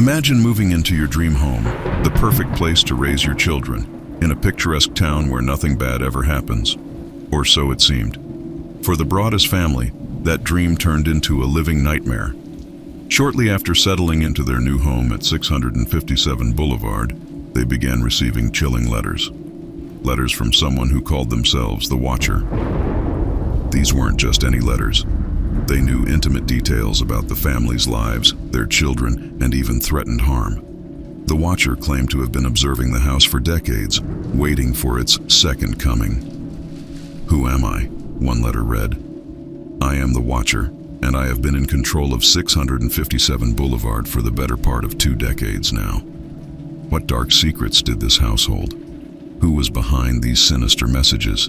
Imagine moving into your dream home, the perfect place to raise your children, in a picturesque town where nothing bad ever happens. Or so it seemed. For the Broaddus family, that dream turned into a living nightmare. Shortly after settling into their new home at 657 Boulevard, they began receiving chilling letters. Letters from someone who called themselves the Watcher. These weren't just any letters. They knew intimate details about the family's lives, their children, and even threatened harm. The Watcher claimed to have been observing the house for decades, waiting for its second coming. "Who am I?" one letter read. "I am the Watcher, and I have been in control of 657 Boulevard for the better part of 2 decades now. What dark secrets did this house hold? Who was behind these sinister messages?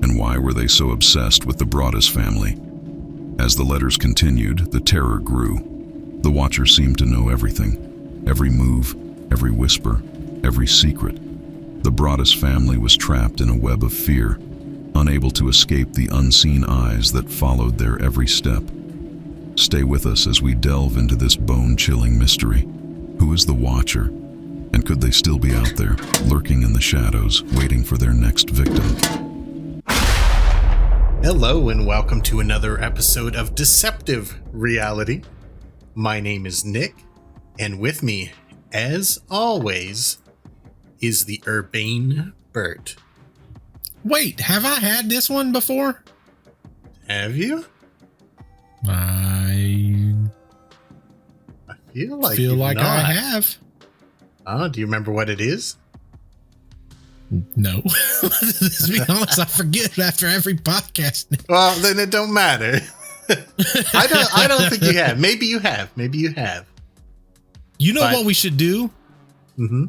And why were they so obsessed with the Broaddus family?" As the letters continued, the terror grew. The Watcher seemed to know everything. Every move, every whisper, every secret. The Broaddus family was trapped in a web of fear, unable to escape the unseen eyes that followed their every step. Stay with us as we delve into this bone-chilling mystery. Who is the Watcher? And could they still be out there, lurking in the shadows, waiting for their next victim? Hello and welcome to another episode of Deceptive Reality. My name is Nick, and with me, as always, is the urbane Bert. Wait, have I had this one before? Have you? I feel like I not. have. Oh, do you remember what it is? No. Let's be honest, I forget after every podcast. Well, then it don't matter. I don't think you have. Maybe you have. You know what we should do? Mm-hmm.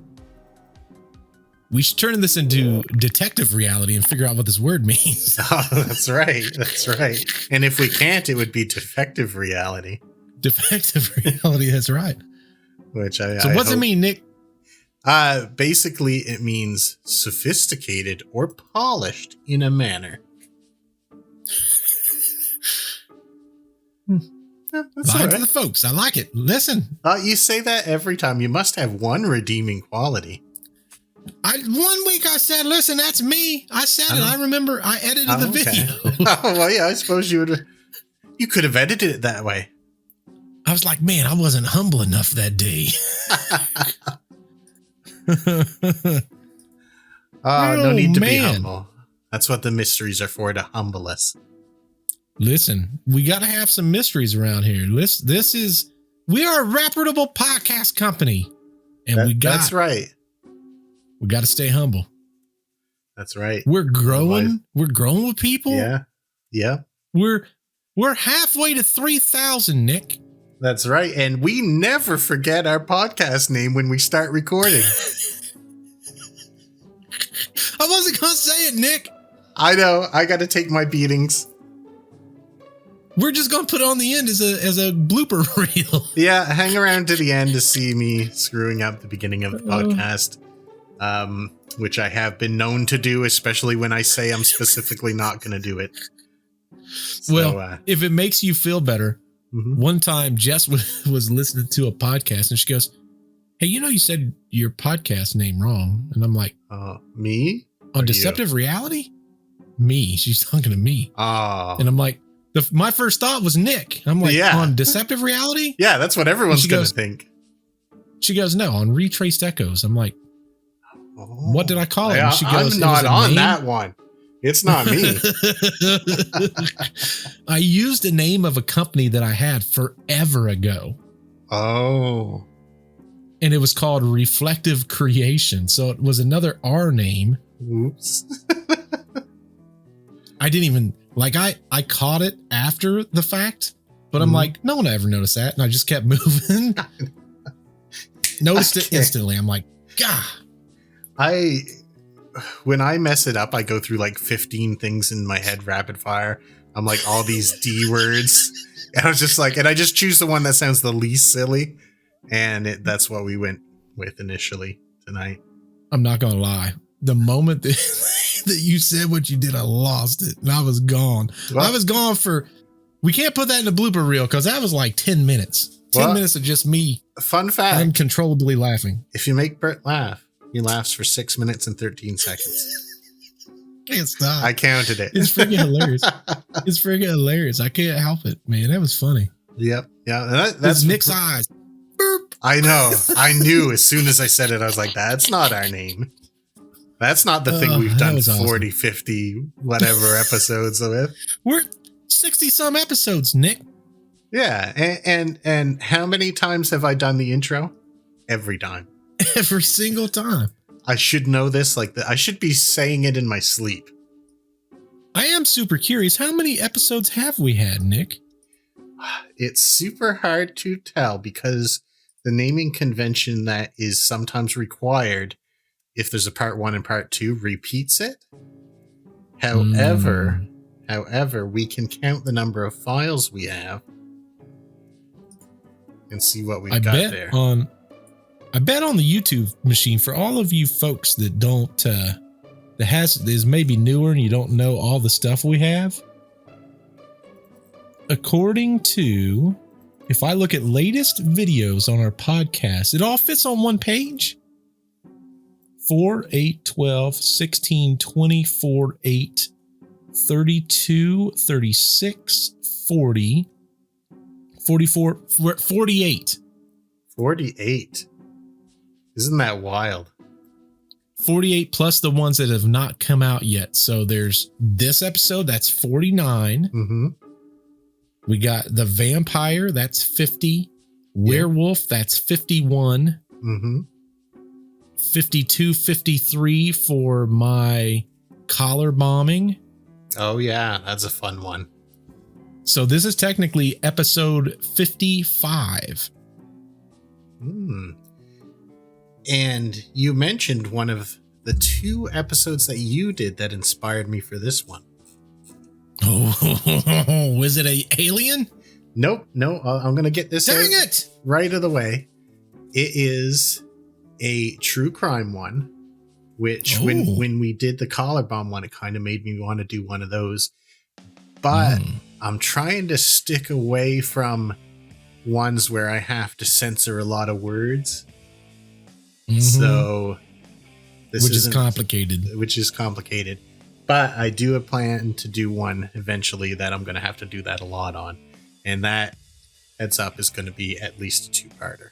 We should turn this into Detective Reality and figure out what this word means. Oh, that's right. And if we can't, it would be Defective Reality. Defective Reality, that's right. So what's it mean, Nick? Basically, it means sophisticated or polished in a manner. That's Lie right. to the folks. I like it. Listen. You say that every time. You must have one redeeming quality. 1 week I said, listen, that's me. I said it. I remember I edited the video. Oh, well, yeah, I suppose you could have edited it that way. I was like, man, I wasn't humble enough that day. No need to be humble. That's what the mysteries are for, to humble us. Listen, we got to have some mysteries around here. We are a reputable podcast company, and that's right. We got to stay humble. That's right. We're growing. Otherwise, we're growing with people. Yeah. We're halfway to 3,000, Nick. That's right. And we never forget our podcast name when we start recording. I wasn't going to say it, Nick. I know. I got to take my beatings. We're just going to put it on the end as a blooper reel. Yeah. Hang around to the end to see me screwing up the beginning of the podcast, which I have been known to do, especially when I say I'm specifically not going to do it. So, well, if it makes you feel better, one time Jess was listening to a podcast and she goes, "Hey, you said your podcast name wrong." And I'm like, me? On Deceptive Reality? Me. She's talking to me. Oh. And I'm like, my first thought was Nick. I'm like, on Deceptive Reality? Yeah, that's what everyone's going to think. She goes, no, on Retraced Echoes. I'm like, what did I call it? And she goes, I'm not on that one. It's not me. I used the name of a company that I had forever ago. Oh. And it was called Reflective Creation. So it was another R name. Oops. I didn't even, I caught it after the fact, but I'm like, no one ever noticed that. And I just kept moving. Noticed it instantly. I'm like, God. When I mess it up, I go through 15 things in my head rapid fire. I'm like, all these D words. And I was just like, and I just choose the one that sounds the least silly. And that's what we went with initially tonight. I'm not going to lie. The moment that you said what you did, I lost it. And I was gone. Well, I was gone we can't put that in the blooper reel because that was 10 minutes. 10 minutes of just me. Fun fact. Uncontrollably laughing. If you make Bert laugh, he laughs for 6 minutes and 13 seconds. Can't stop. I counted it. It's freaking hilarious. It's freaking hilarious. I can't help it, man. That was funny. Yep. Yeah. That's Nick's eyes. Burp. I know. I knew as soon as I said it, I was like, that's not our name. That's not the thing we've done 40, awesome. 50, whatever episodes with. We're 60 some episodes, Nick. Yeah. And how many times have I done the intro? Every time. Every single time. I should know this. I should be saying it in my sleep. I am super curious. How many episodes have we had, Nick? It's super hard to tell because the naming convention that is sometimes required, if there's a part 1 and part 2, repeats it. However, we can count the number of files we have and see what we've got there. I bet on the YouTube machine, for all of you folks that don't, is maybe newer and you don't know all the stuff we have. According to, if I look at latest videos on our podcast, it all fits on one page. 4, 8, 12, 16, 24, 8, 32, 36, 40, 44, 48. 48. Isn't that wild? 48 plus the ones that have not come out yet. So there's this episode, that's 49. Mm-hmm. We got the vampire, that's 50. Werewolf, that's 51. Mm-hmm. 52, 53 for my collar bombing. Oh, yeah. That's a fun one. So this is technically episode 55. And you mentioned one of the 2 episodes that you did that inspired me for this one. Oh, was it a alien? Nope. No, I'm going to get this right of the way. It is a true crime one, which when we did the collar bomb one, it kind of made me want to do one of those. But I'm trying to stick away from ones where I have to censor a lot of words. So this is complicated. But I do plan to do one eventually that I'm going to have to do that a lot on. And that, heads up, is going to be at least a 2-parter.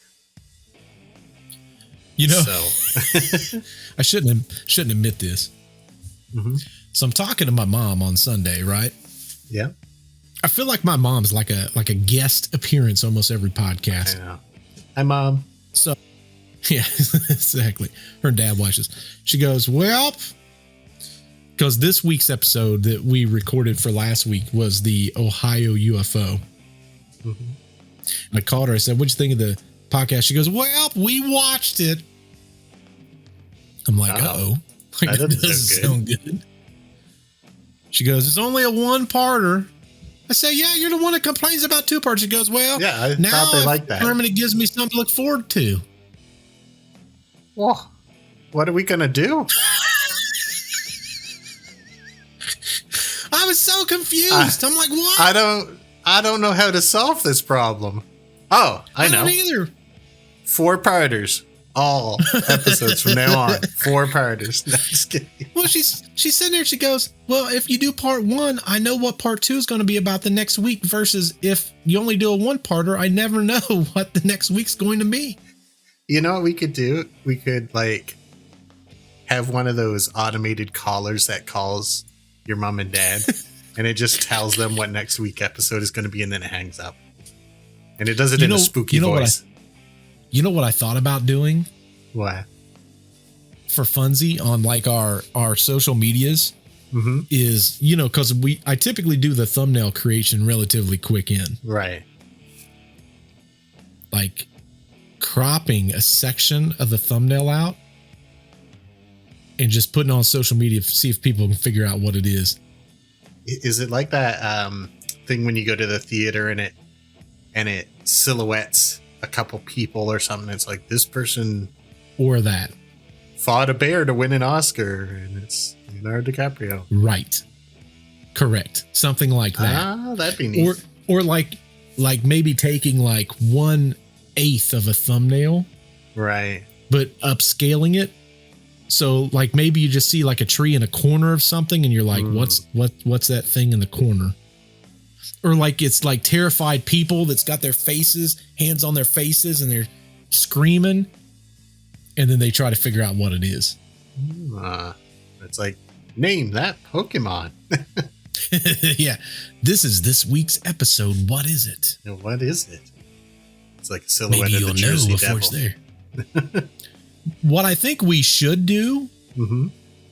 You know, I shouldn't admit this. Mm-hmm. So I'm talking to my mom on Sunday, right? Yeah. I feel like my mom's like a guest appearance almost every podcast. I know. Hi, Mom. So, yeah, exactly. Her dad watches. She goes, well, because this week's episode that we recorded for last week was the Ohio UFO. Mm-hmm. I called her. I said, what'd you think of the podcast? She goes, well, we watched it. I'm like, uh-oh. Like, that doesn't sound good. She goes, it's only a 1-parter. I say, yeah, you're the one that complains about 2 parts. She goes, well, yeah, I thought they like that. It gives me something to look forward to. Well, what are we going to do? I was so confused. I'm like, what? I don't know how to solve this problem. Oh, I know. don't either. 4-parters. All episodes from now on. 4-parters. No, just kidding. Well, she's sitting there. She goes, well, if you do part 1, I know what part 2 is going to be about the next week, versus if you only do a 1-parter, I never know what the next week's going to be. You know what we could do? We could have one of those automated callers that calls your mom and dad and it just tells them what next week episode is going to be, and then it hangs up. And it does it in a spooky voice. You know what I thought about doing? What? For funsie on our social medias is, because I typically do the thumbnail creation relatively quick in. Right. Like cropping a section of the thumbnail out and just putting it on social media to see if people can figure out what it is. Is it like that thing when you go to the theater and it silhouettes a couple people or something? It's like, this person or that fought a bear to win an Oscar, and it's Leonardo DiCaprio. Right. Correct. Something like that. Ah, that'd be neat. Or like like maybe taking like 1/8 of a thumbnail, Right. but upscaling it. So like maybe you just see like a tree in a corner of something and you're like, what's that thing in the corner? Or like it's like terrified people that's got their faces, hands on their faces, and they're screaming. And then they try to figure out what it is. It's like, name that Pokemon. Yeah. This is this week's episode. What is it? What is it? It's like a silhouette Maybe of you'll the Jersey know before Devil. it's there. What I think we should do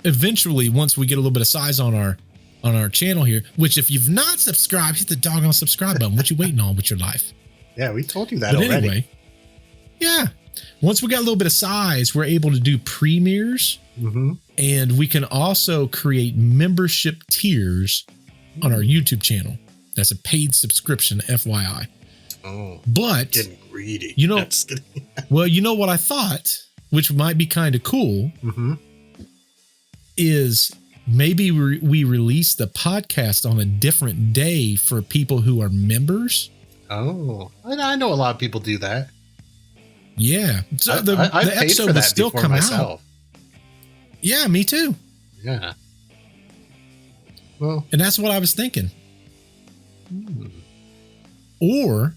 eventually, once we get a little bit of size on our channel here, which if you've not subscribed, hit the doggone subscribe button. What you waiting on with your life? Yeah, we told you that But already. anyway, yeah. Once we got a little bit of size, we're able to do premieres, and we can also create membership tiers on our YouTube channel. That's a paid subscription, FYI. Oh, but getting greedy. You know, Just kidding. well, you know what I thought, which might be kind of cool, is maybe we release the podcast on a different day for people who are members. Oh, I know a lot of people do that. Yeah. So the paid episode for will that still before come myself. out. Yeah, me too. Yeah. Well, And that's what I was thinking. Or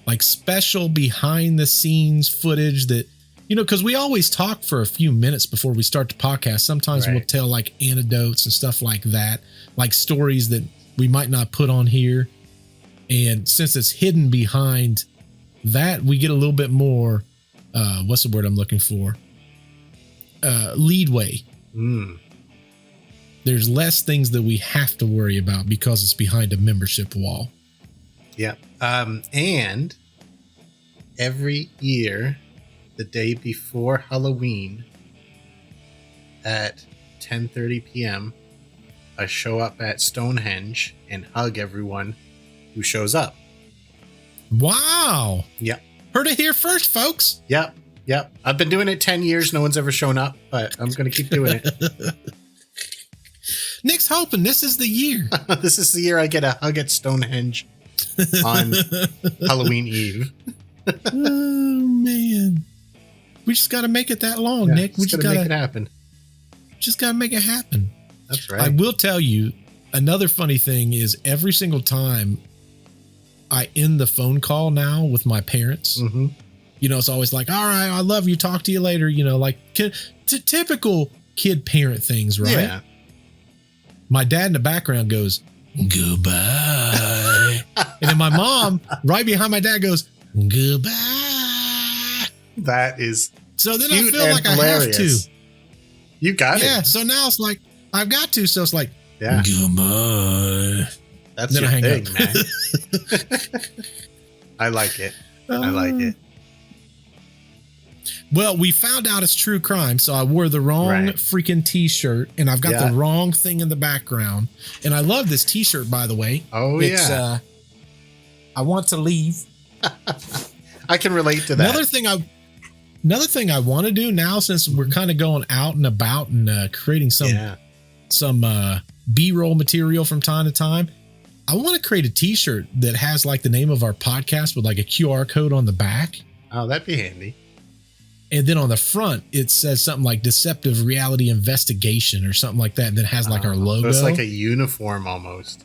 like special behind the scenes footage that, you know, because we always talk for a few minutes before we start the podcast. Sometimes we'll tell like anecdotes and stuff like that, like stories that we might not put on here. And since it's hidden behind that, we get a little bit more, what's the word I'm looking for? Leadway. There's less things that we have to worry about because it's behind a membership wall. yeah. And every year, the day before Halloween at 10:30 p.m., I show up at Stonehenge and hug everyone who shows up. Wow. Yep. Heard it here first, folks. Yep. I've been doing it 10 years. No one's ever shown up, but I'm going to keep doing it. Nick's hoping this is the year. This is the year I get a hug at Stonehenge on Halloween Eve. Oh, man. We just got to make it that long, Yeah, Nick. We just got make to it happen. Just got to make it happen. That's right. I will tell you, another funny thing is every single time I end the phone call now with my parents, you know, it's always like, all right, I love you. Talk to you later. You know, like typical kid parent things, right? Yeah. My dad in the background goes, goodbye. And then my mom right behind my dad goes, goodbye. That is So then cute I feel and like hilarious. I have to. You got Yeah. it. So now it's like, I've got to. So it's like, Yeah. goodbye. That's Then your I hang thing, up. man. I like it. I like it. Well, we found out it's true crime, so I wore the wrong freaking t-shirt, and I've got the wrong thing in the background. And I love this t-shirt, by the way. Oh, it's, I want to leave. I can relate to that. Another thing I want to do now, since we're kind of going out and about and creating some B-roll material from time to time, I want to create a t-shirt that has like the name of our podcast with like a QR code on the back. Oh, that'd be handy. And then on the front, it says something like Deceptive Reality Investigation or something like that. And then has like our logo. So it's like a uniform almost.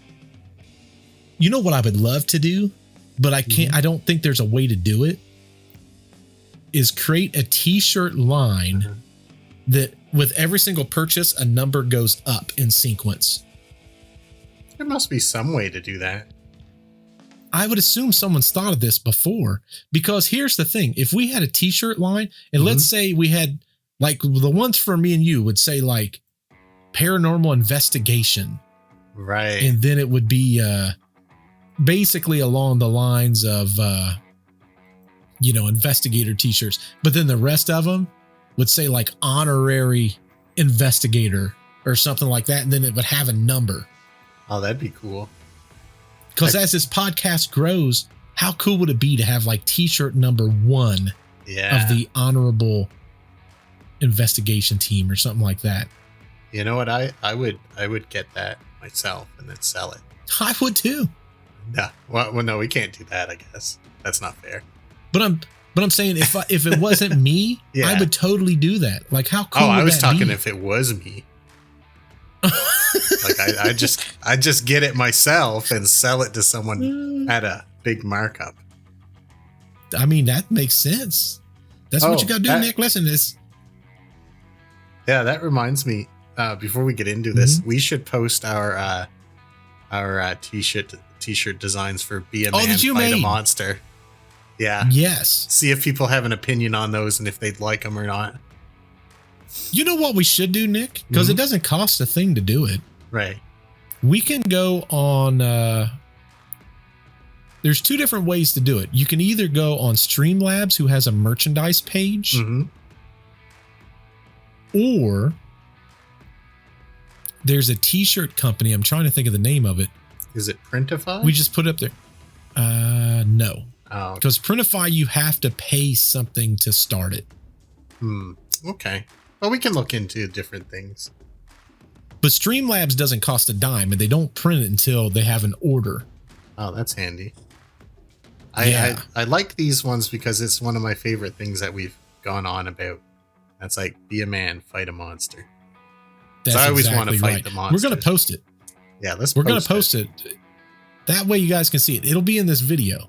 You know what I would love to do, but I can't, I don't think there's a way to do it, is create a t-shirt line that with every single purchase, a number goes up in sequence. There must be some way to do that. I would assume someone's thought of this before, because here's the thing. If we had a t-shirt line and let's say we had like the ones for me and you would say like paranormal investigation. Right. And then it would be basically along the lines of, investigator t-shirts. But then the rest of them would say like honorary investigator or something like that. And then it would have a number. Oh, that'd be cool. Because as this podcast grows, how cool would it be to have like t-shirt number 1 of the honorable investigation team or something like that? You know what? I would get that myself and then sell it. I would too. No, well, no, we can't do that. I guess that's not fair. But I'm saying if it wasn't me, Yeah. I would totally do that. Like how cool? Oh, I would was that talking be? if it was me. Like I just get it myself and sell it to someone at a big markup. I mean, that makes sense. That's what you got to do, Nick. Listen, this. Yeah, that reminds me. Before we get into this, we should post our t-shirt designs for Be a Man, that you Fight a made. Monster. Yeah. Yes. See if people have an opinion on those and if they'd like them or not. You know what we should do, Nick? Because it doesn't cost a thing to do it. Right. We can go on. There's two different ways to do it. You can either go on Streamlabs, who has a merchandise page, or there's a t-shirt company. I'm trying to think of the name of it. Is it Printify? We just put it up there. No. Oh. Because Printify, you have to pay something to start it. Okay. Well, we can look into different things. But Streamlabs doesn't cost a dime, and they don't print it until they have an order. Oh, that's handy. Yeah. I like these ones because it's one of my favorite things that we've gone on about. That's like, be a man, fight a monster. That's I always exactly want to fight right. the monsters. We're going to post it. Yeah, We're going to post it. That way you guys can see it. It'll be in this video.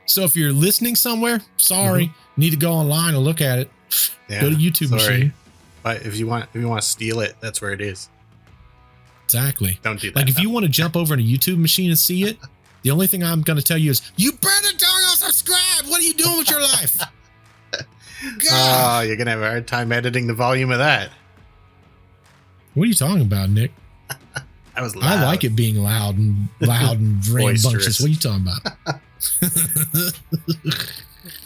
So if you're listening somewhere, sorry, need to go online and look at it. Yeah, go to YouTube machine. But if you want to steal it, that's where it is. Exactly. Don't do that. Like if you want to jump over in a YouTube machine and see it, the only thing I'm going to tell you is you better don't subscribe. What are you doing with your life? Oh, you're going to have a hard time editing the volume of that. What are you talking about, Nick? That was loud. I like it being loud and rambunctious. What are you talking about?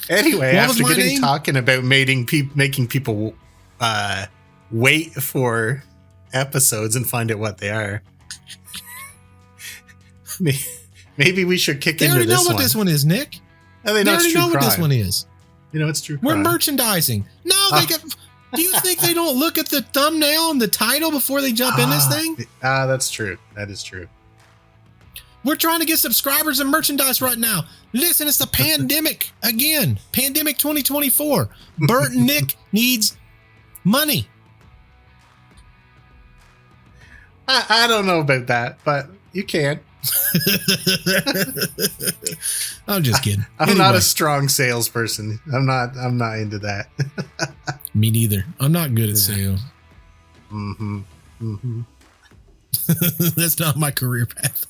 Anyway, What was after my getting name? talking about making people wait for episodes and find out what they are, maybe we should kick They into already this know what one. this one is, Nick. Oh, they They know it's already true know what crime. this one is. You know, it's true We're crime. merchandising. No, they get. Do you think they don't look at the thumbnail and the title before they jump in this thing? That's true. That is true. We're trying to get subscribers and merchandise right now. Listen, it's the pandemic again. Pandemic 2024. Bert and Nick needs money. I don't know about that, but you can. I'm just kidding. I'm not Anyway, a strong salesperson. I'm not into that. me neither. I'm not good at sales. That's not my career path.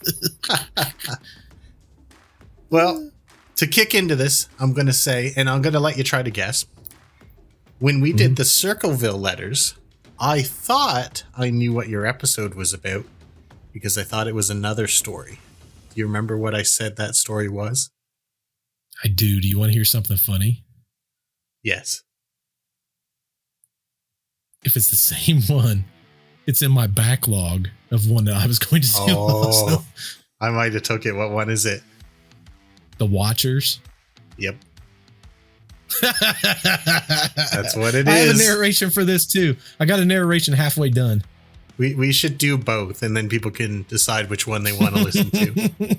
Well, to kick into this, I'm going to say, and I'm going to let you try to guess. When we did the Circleville letters, I thought I knew what your episode was about because I thought it was another story. Do you remember what I said that story was? I do. Do you want to hear something funny? Yes. If it's the same one, it's in my backlog of one that I was going to do. Also. Oh, I might have took it. What one is it? The Watchers. Yep. That's what it I have a is. narration for this too. I got a narration halfway done. We should do both, and then people can decide which one they want to listen to.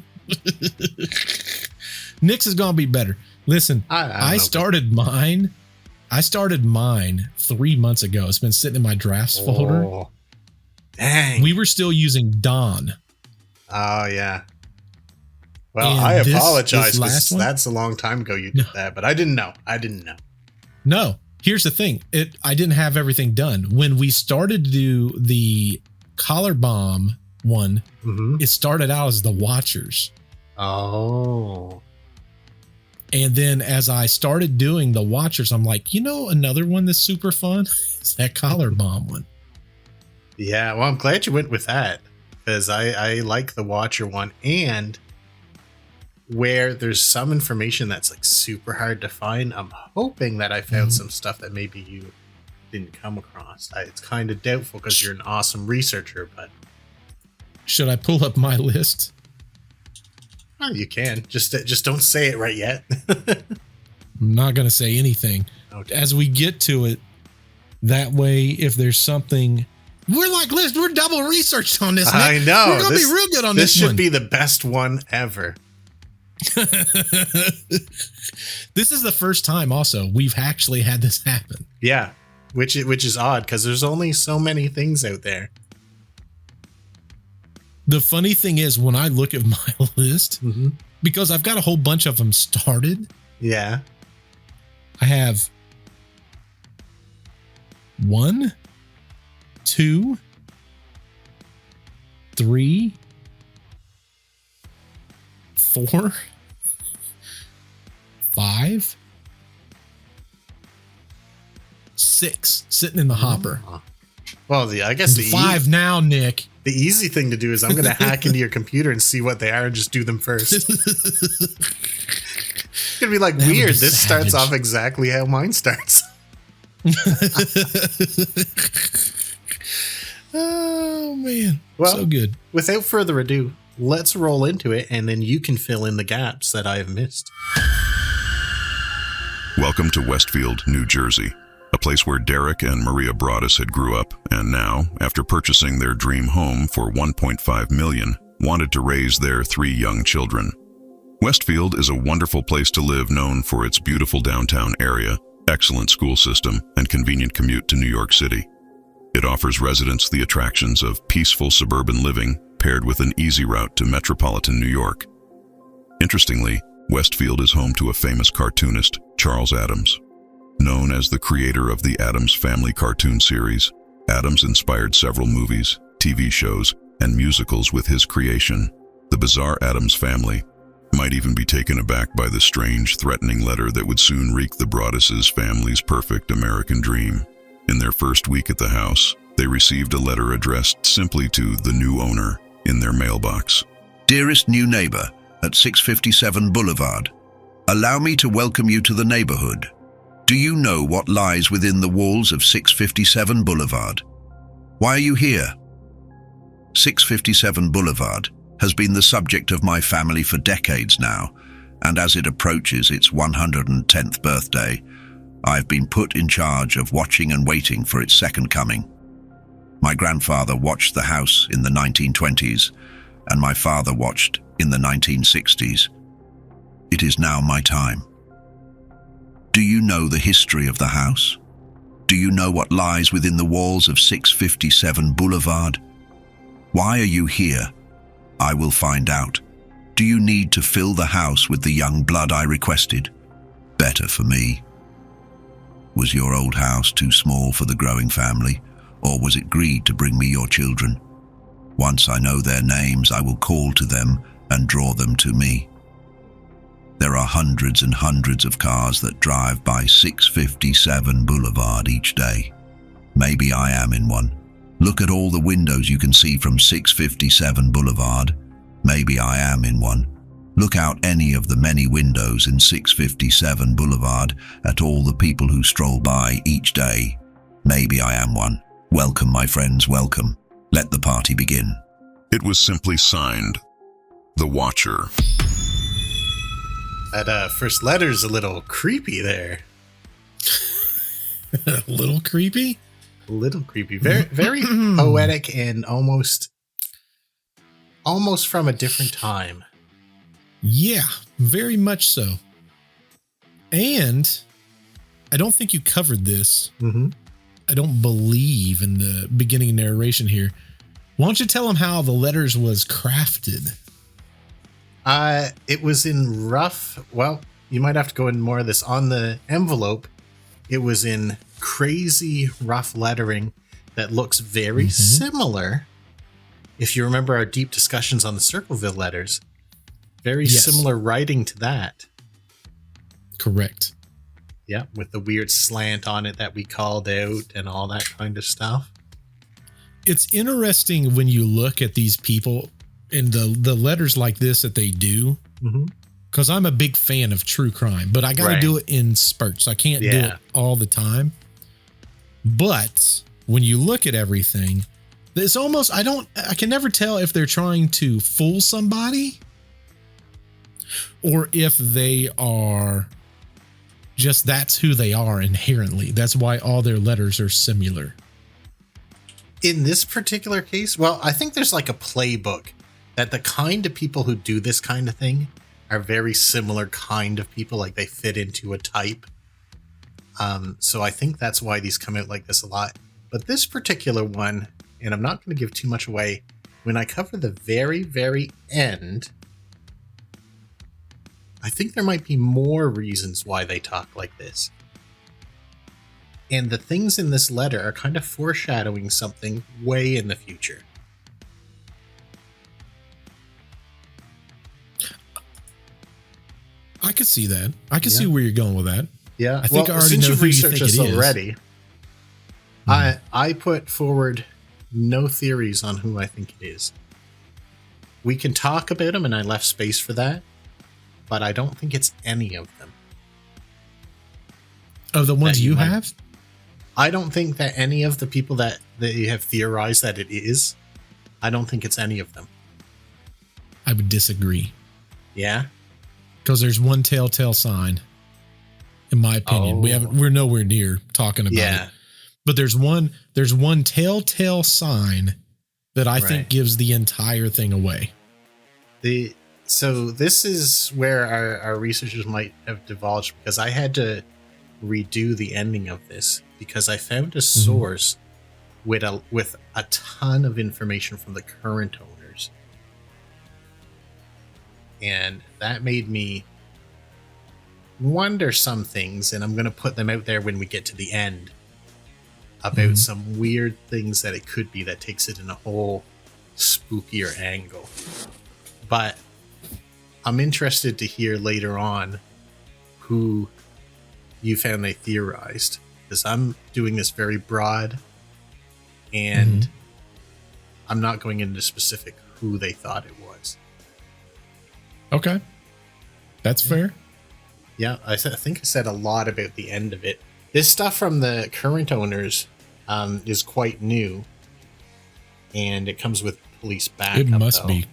Nick's is gonna be better. Listen, I I started mine 3 months ago. It's been sitting in my drafts folder. Oh, dang. We were still using Dawn. Oh, yeah. Well, And I this apologize. last one? That's a long time ago you did that, but I didn't know. No, here's the thing. I didn't have everything done. When we started to do the collar bomb one, it started out as the Watchers. Oh. And then as I started doing the Watchers, I'm like, another one that's super fun is that collar bomb one. Yeah, well, I'm glad you went with that because I like the Watcher one, and where there's some information that's like super hard to find, I'm hoping that I found some stuff that maybe you didn't come across. It's kind of doubtful because you're an awesome researcher, but Should I pull up my list? oh, you can. Just don't say it right yet. I'm not going to say anything. Okay. As we get to it, that way, if there's something, we're double researched on this. Nick. I know. We're going to be real good on this should one. be the best one ever. This is the first time also we've actually had this happen. Yeah, which is odd because there's only so many things out there. The funny thing is when I look at my list, because I've got a whole bunch of them started. Yeah. I have 1, 2, 3, 4, 5, 6 sitting in the hopper. Well, I guess the 5 now, Nick. The easy thing to do is I'm going to hack into your computer and see what they are and just do them first. It's going to be like, that weird. This savage. Starts off exactly how mine starts. Oh, man. Well, so good. Without further ado, let's roll into it, and then you can fill in the gaps that I have missed. Welcome to Westfield, New Jersey, a place where Derek and Maria Broaddus had grew up, and now, after purchasing their dream home for $1.5 million, wanted to raise their 3 young children. Westfield is a wonderful place to live, known for its beautiful downtown area, excellent school system, and convenient commute to New York City. It offers residents the attractions of peaceful suburban living, paired with an easy route to metropolitan New York. Interestingly, Westfield is home to a famous cartoonist, Charles Addams. Known as the creator of the Addams Family cartoon series, Addams inspired several movies, TV shows, and musicals with his creation. The bizarre Addams Family might even be taken aback by the strange, threatening letter that would soon wreak the Broaddus' family's perfect American dream. In their first week at the house, they received a letter addressed simply to the new owner in their mailbox. Dearest new neighbor at 657 Boulevard, allow me to welcome you to the neighborhood. Do you know what lies within the walls of 657 Boulevard? Why are you here? 657 Boulevard has been the subject of my family for decades now, and as it approaches its 110th birthday, I've been put in charge of watching and waiting for its second coming. My grandfather watched the house in the 1920s, and my father watched in the 1960s. It is now my time. Do you know the history of the house? Do you know what lies within the walls of 657 Boulevard? Why are you here? I will find out. Do you need to fill the house with the young blood I requested? Better for me. Was your old house too small for the growing family, or was it greed to bring me your children? Once I know their names, I will call to them and draw them to me. There are hundreds and hundreds of cars that drive by 657 Boulevard each day. Maybe I am in one. Look at all the windows you can see from 657 Boulevard. Maybe I am in one. Look out any of the many windows in 657 Boulevard at all the people who stroll by each day. Maybe I am one. Welcome, my friends, welcome. Let the party begin. It was simply signed, The Watcher. That first letter's a little creepy there. A little creepy? A little creepy. Very, very poetic and almost from a different time. Yeah, very much so. And I don't think you covered this. I don't believe in the beginning narration here. Why don't you tell them how the letters was crafted? It was in rough. Well, you might have to go in more of this. On the envelope, it was in crazy rough lettering that looks very similar. If you remember our deep discussions on the Circleville letters, very similar writing to that. Correct. Yeah, with the weird slant on it that we called out and all that kind of stuff. It's interesting when you look at these people and the letters like this that they do, because I'm a big fan of true crime, but I got to do it in spurts. I can't do it all the time. But when you look at everything, it's almost, I can never tell if they're trying to fool somebody or if they are just, that's who they are inherently. That's why all their letters are similar. In this particular case, well, I think there's like a playbook that the kind of people who do this kind of thing are very similar kind of people, like they fit into a type. So I think that's why these come out like this a lot. But this particular one, and I'm not going to give too much away, when I cover the very, very end, I think there might be more reasons why they talk like this. And the things in this letter are kind of foreshadowing something way in the future. I could see that. I could see where you're going with that. Yeah, I think I already know who you think it is. Already, I put forward no theories on who I think it is. We can talk about them, and I left space for that, but I don't think it's any of them. Of the ones you have? I don't think that any of the people that you have theorized that it is, I don't think it's any of them. I would disagree. Yeah? Because there's one telltale sign, in my opinion. We're nowhere near talking about it. But there's one telltale sign that I think gives the entire thing away. So this is where our researchers might have divulged, because I had to redo the ending of this because I found a source with a ton of information from the current owners. And that made me wonder some things, and I'm going to put them out there when we get to the end, about some weird things that it could be that takes it in a whole spookier angle. But I'm interested to hear later on who you found they theorized, because I'm doing this very broad, and I'm not going into specific who they thought it was. Okay. That's fair. Yeah, I think I said a lot about the end of it. This stuff from the current owners is quite new, and it comes with police backup. It must be.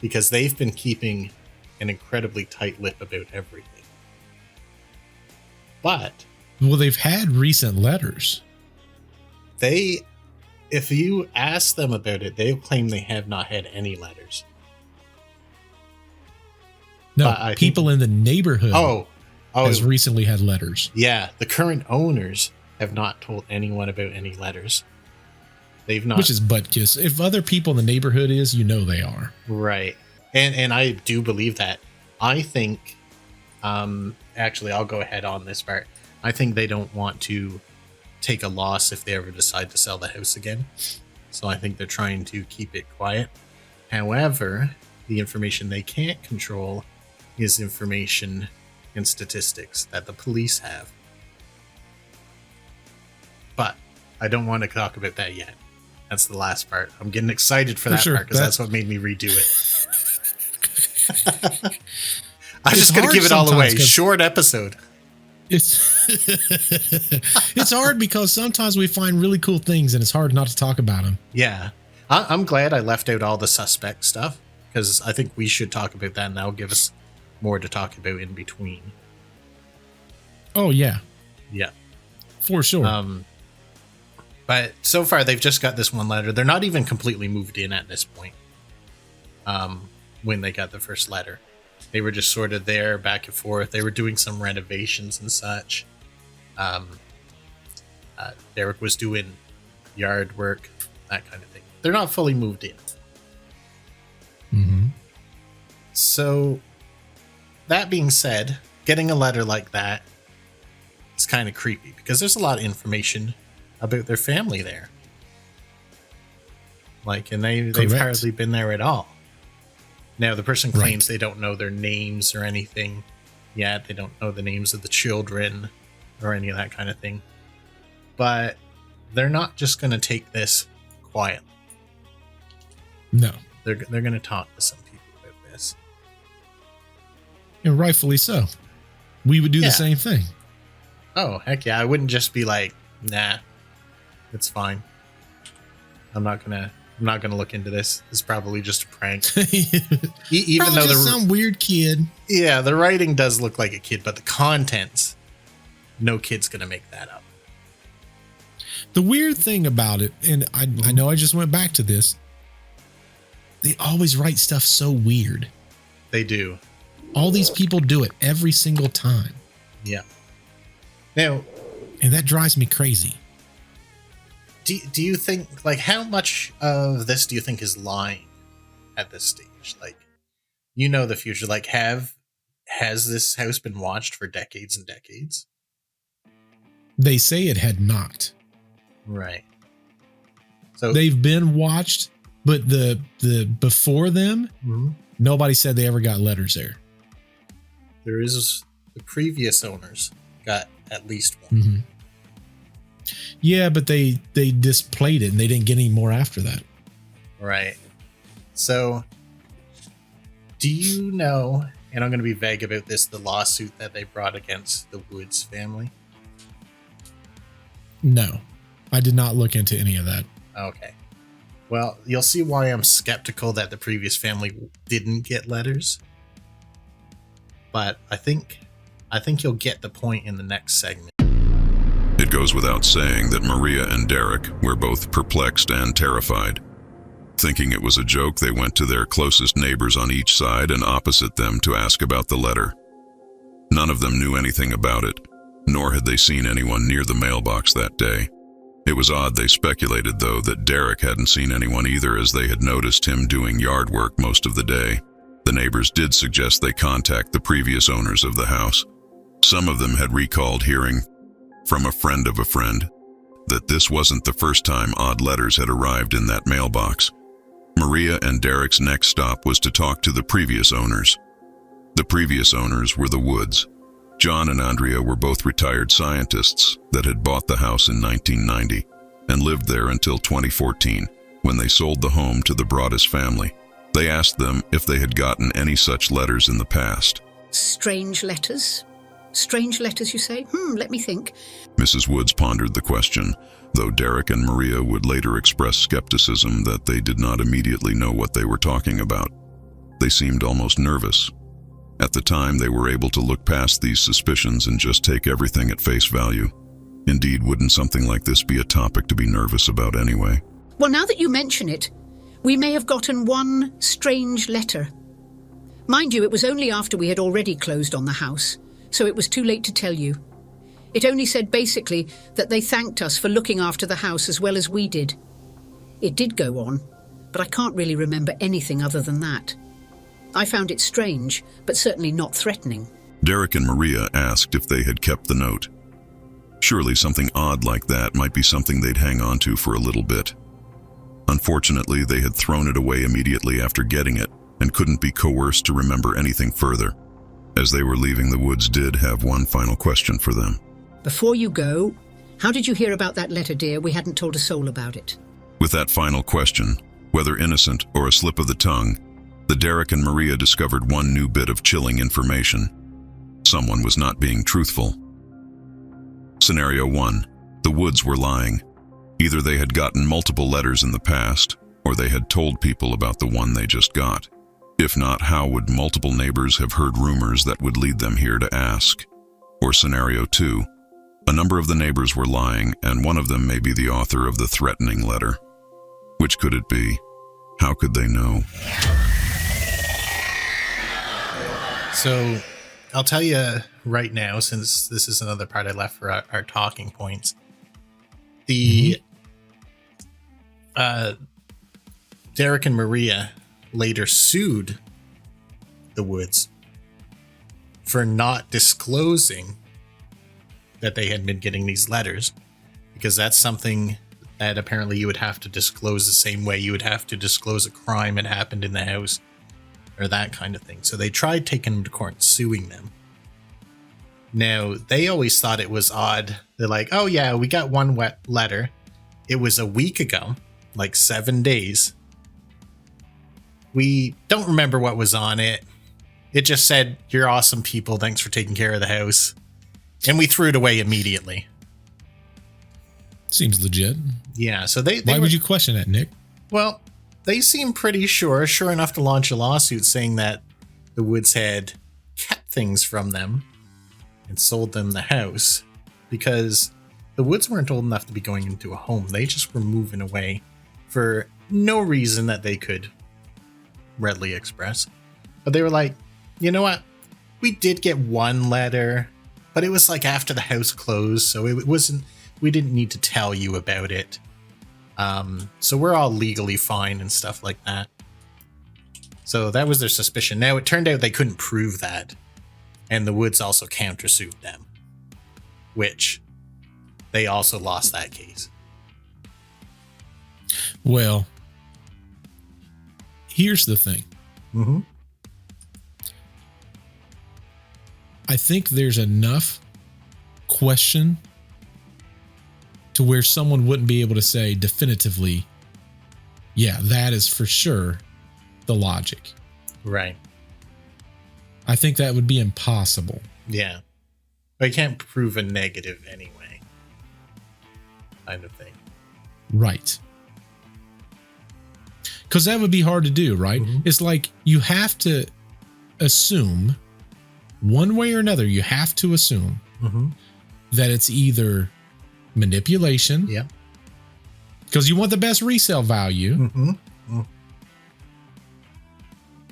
Because they've been keeping an incredibly tight lip about everything. But... well, they've had recent letters. If you ask them about it, they'll claim they have not had any letters. No, people in the neighborhood has recently had letters. Yeah, the current owners have not told anyone about any letters. They've not. Which is butt kiss. If other people in the neighborhood is, you know they are. Right. And I do believe that. I think, actually, I'll go ahead on this part. I think they don't want to take a loss if they ever decide to sell the house again. So I think they're trying to keep it quiet. However, the information they can't control is information and statistics that the police have. But I don't want to talk about that yet. That's the last part. I'm getting excited for that part because that's what made me redo it. I'm just going to give it all away. Short episode. It's it's hard because sometimes we find really cool things and it's hard not to talk about them. Yeah. I'm glad I left out all the suspect stuff, because I think we should talk about that, and that'll give us more to talk about in between. Oh, yeah. Yeah. For sure. But so far, they've just got this one letter. They're not even completely moved in at this point. When they got the first letter, they were just sort of there, back and forth. They were doing some renovations and such. Derek was doing yard work, that kind of thing. They're not fully moved in. So, that being said, getting a letter like that is kind of creepy, because there's a lot of information about their family there. And they've hardly been there at all. Now, the person claims they don't know their names or anything yet. They don't know the names of the children or any of that kind of thing. But they're not just going to take this quietly. No. They're going to talk to some people about this. And rightfully so. We would do the same thing. Oh, heck yeah. I wouldn't just be like, nah, it's fine. I'm not gonna look into this. It's probably just a prank. Even though some weird kid. Yeah, the writing does look like a kid, but the contents, no kid's gonna make that up. The weird thing about it, and I know I just went back to this, they always write stuff so weird. They do. All these people do it every single time. Yeah. Now, and that drives me crazy. Do you think, like, how much of this do you think is lying at this stage? Like, you know the future. Like, has this house been watched for decades and decades? They say it had not. Right. So they've been watched, but the before them, nobody said they ever got letters there. There is the previous owners got at least one. Yeah, but they displayed it and they didn't get any more after that. Right. So, do you know, and I'm going to be vague about this, the lawsuit that they brought against the Woods family? No, I did not look into any of that. Okay. Well, you'll see why I'm skeptical that the previous family didn't get letters. But I think you'll get the point in the next segment. It goes without saying that Maria and Derek were both perplexed and terrified. Thinking it was a joke, they went to their closest neighbors on each side and opposite them to ask about the letter. None of them knew anything about it, nor had they seen anyone near the mailbox that day. It was odd they speculated, though, that Derek hadn't seen anyone either, as they had noticed him doing yard work most of the day. The neighbors did suggest they contact the previous owners of the house. Some of them had recalled hearing from a friend of a friend that this wasn't the first time odd letters had arrived in that mailbox. Maria and Derek's next stop was to talk to the previous owners. The previous owners were the Woods. John and Andrea were both retired scientists that had bought the house in 1990 and lived there until 2014, when they sold the home to the Broaddus family. They asked them if they had gotten any such letters in the past. Strange letters? Strange letters, you say? Let me think. Mrs. Woods pondered the question, though Derek and Maria would later express skepticism that they did not immediately know what they were talking about. They seemed almost nervous. At the time, they were able to look past these suspicions and just take everything at face value. Indeed, wouldn't something like this be a topic to be nervous about anyway? Well, now that you mention it, we may have gotten one strange letter. Mind you, it was only after we had already closed on the house, so it was too late to tell you. It only said basically that they thanked us for looking after the house as well as we did. It did go on, but I can't really remember anything other than that. I found it strange, but certainly not threatening. Derek and Maria asked if they had kept the note. Surely something odd like that might be something they'd hang on to for a little bit. Unfortunately, they had thrown it away immediately after getting it and couldn't be coerced to remember anything further. As they were leaving, the Woods did have one final question for them. Before you go, how did you hear about that letter, dear? We hadn't told a soul about it. With that final question, whether innocent or a slip of the tongue, the Derek and Maria discovered one new bit of chilling information. Someone was not being truthful. Scenario 1. The Woods were lying. Either they had gotten multiple letters in the past, or they had told people about the one they just got. If not, how would multiple neighbors have heard rumors that would lead them here to ask? Or scenario 2. A number of the neighbors were lying, and one of them may be the author of the threatening letter. Which could it be? How could they know? So, I'll tell you right now, since this is another part I left for our talking points. Derek and Maria later sued the Woods for not disclosing that they had been getting these letters, because that's something that apparently you would have to disclose the same way you would have to disclose a crime that happened in the house or that kind of thing. So they tried taking them to court and suing them. Now, they always thought it was odd. They're like, oh yeah, we got one wet letter. It was a week ago, like 7 days. We don't remember what was on it. It just said, you're awesome people. Thanks for taking care of the house. And we threw it away immediately. Seems legit. Yeah, so they Why would you question that, Nick? Well, they seem pretty sure enough to launch a lawsuit saying that the Woods had kept things from them and sold them the house, because the Woods weren't old enough to be going into a home. They just were moving away for no reason that they could readily express. But they were like, you know what? We did get one letter, but it was like after the house closed, so it wasn't. We didn't need to tell you about it. So we're all legally fine and stuff like that. So that was their suspicion. Now it turned out they couldn't prove that, and the Woods also countersued them, which they also lost that case. Well, here's the thing. Mm-hmm. I think there's enough question to where someone wouldn't be able to say definitively, yeah, that is for sure the logic. Right. I think that would be impossible. Yeah. But you can't prove a negative anyway. Kind of thing. Right. Because that would be hard to do, right? Mm-hmm. It's like you have to assume, one way or another, you have to assume that it's either manipulation. Yeah. Because you want the best resale value.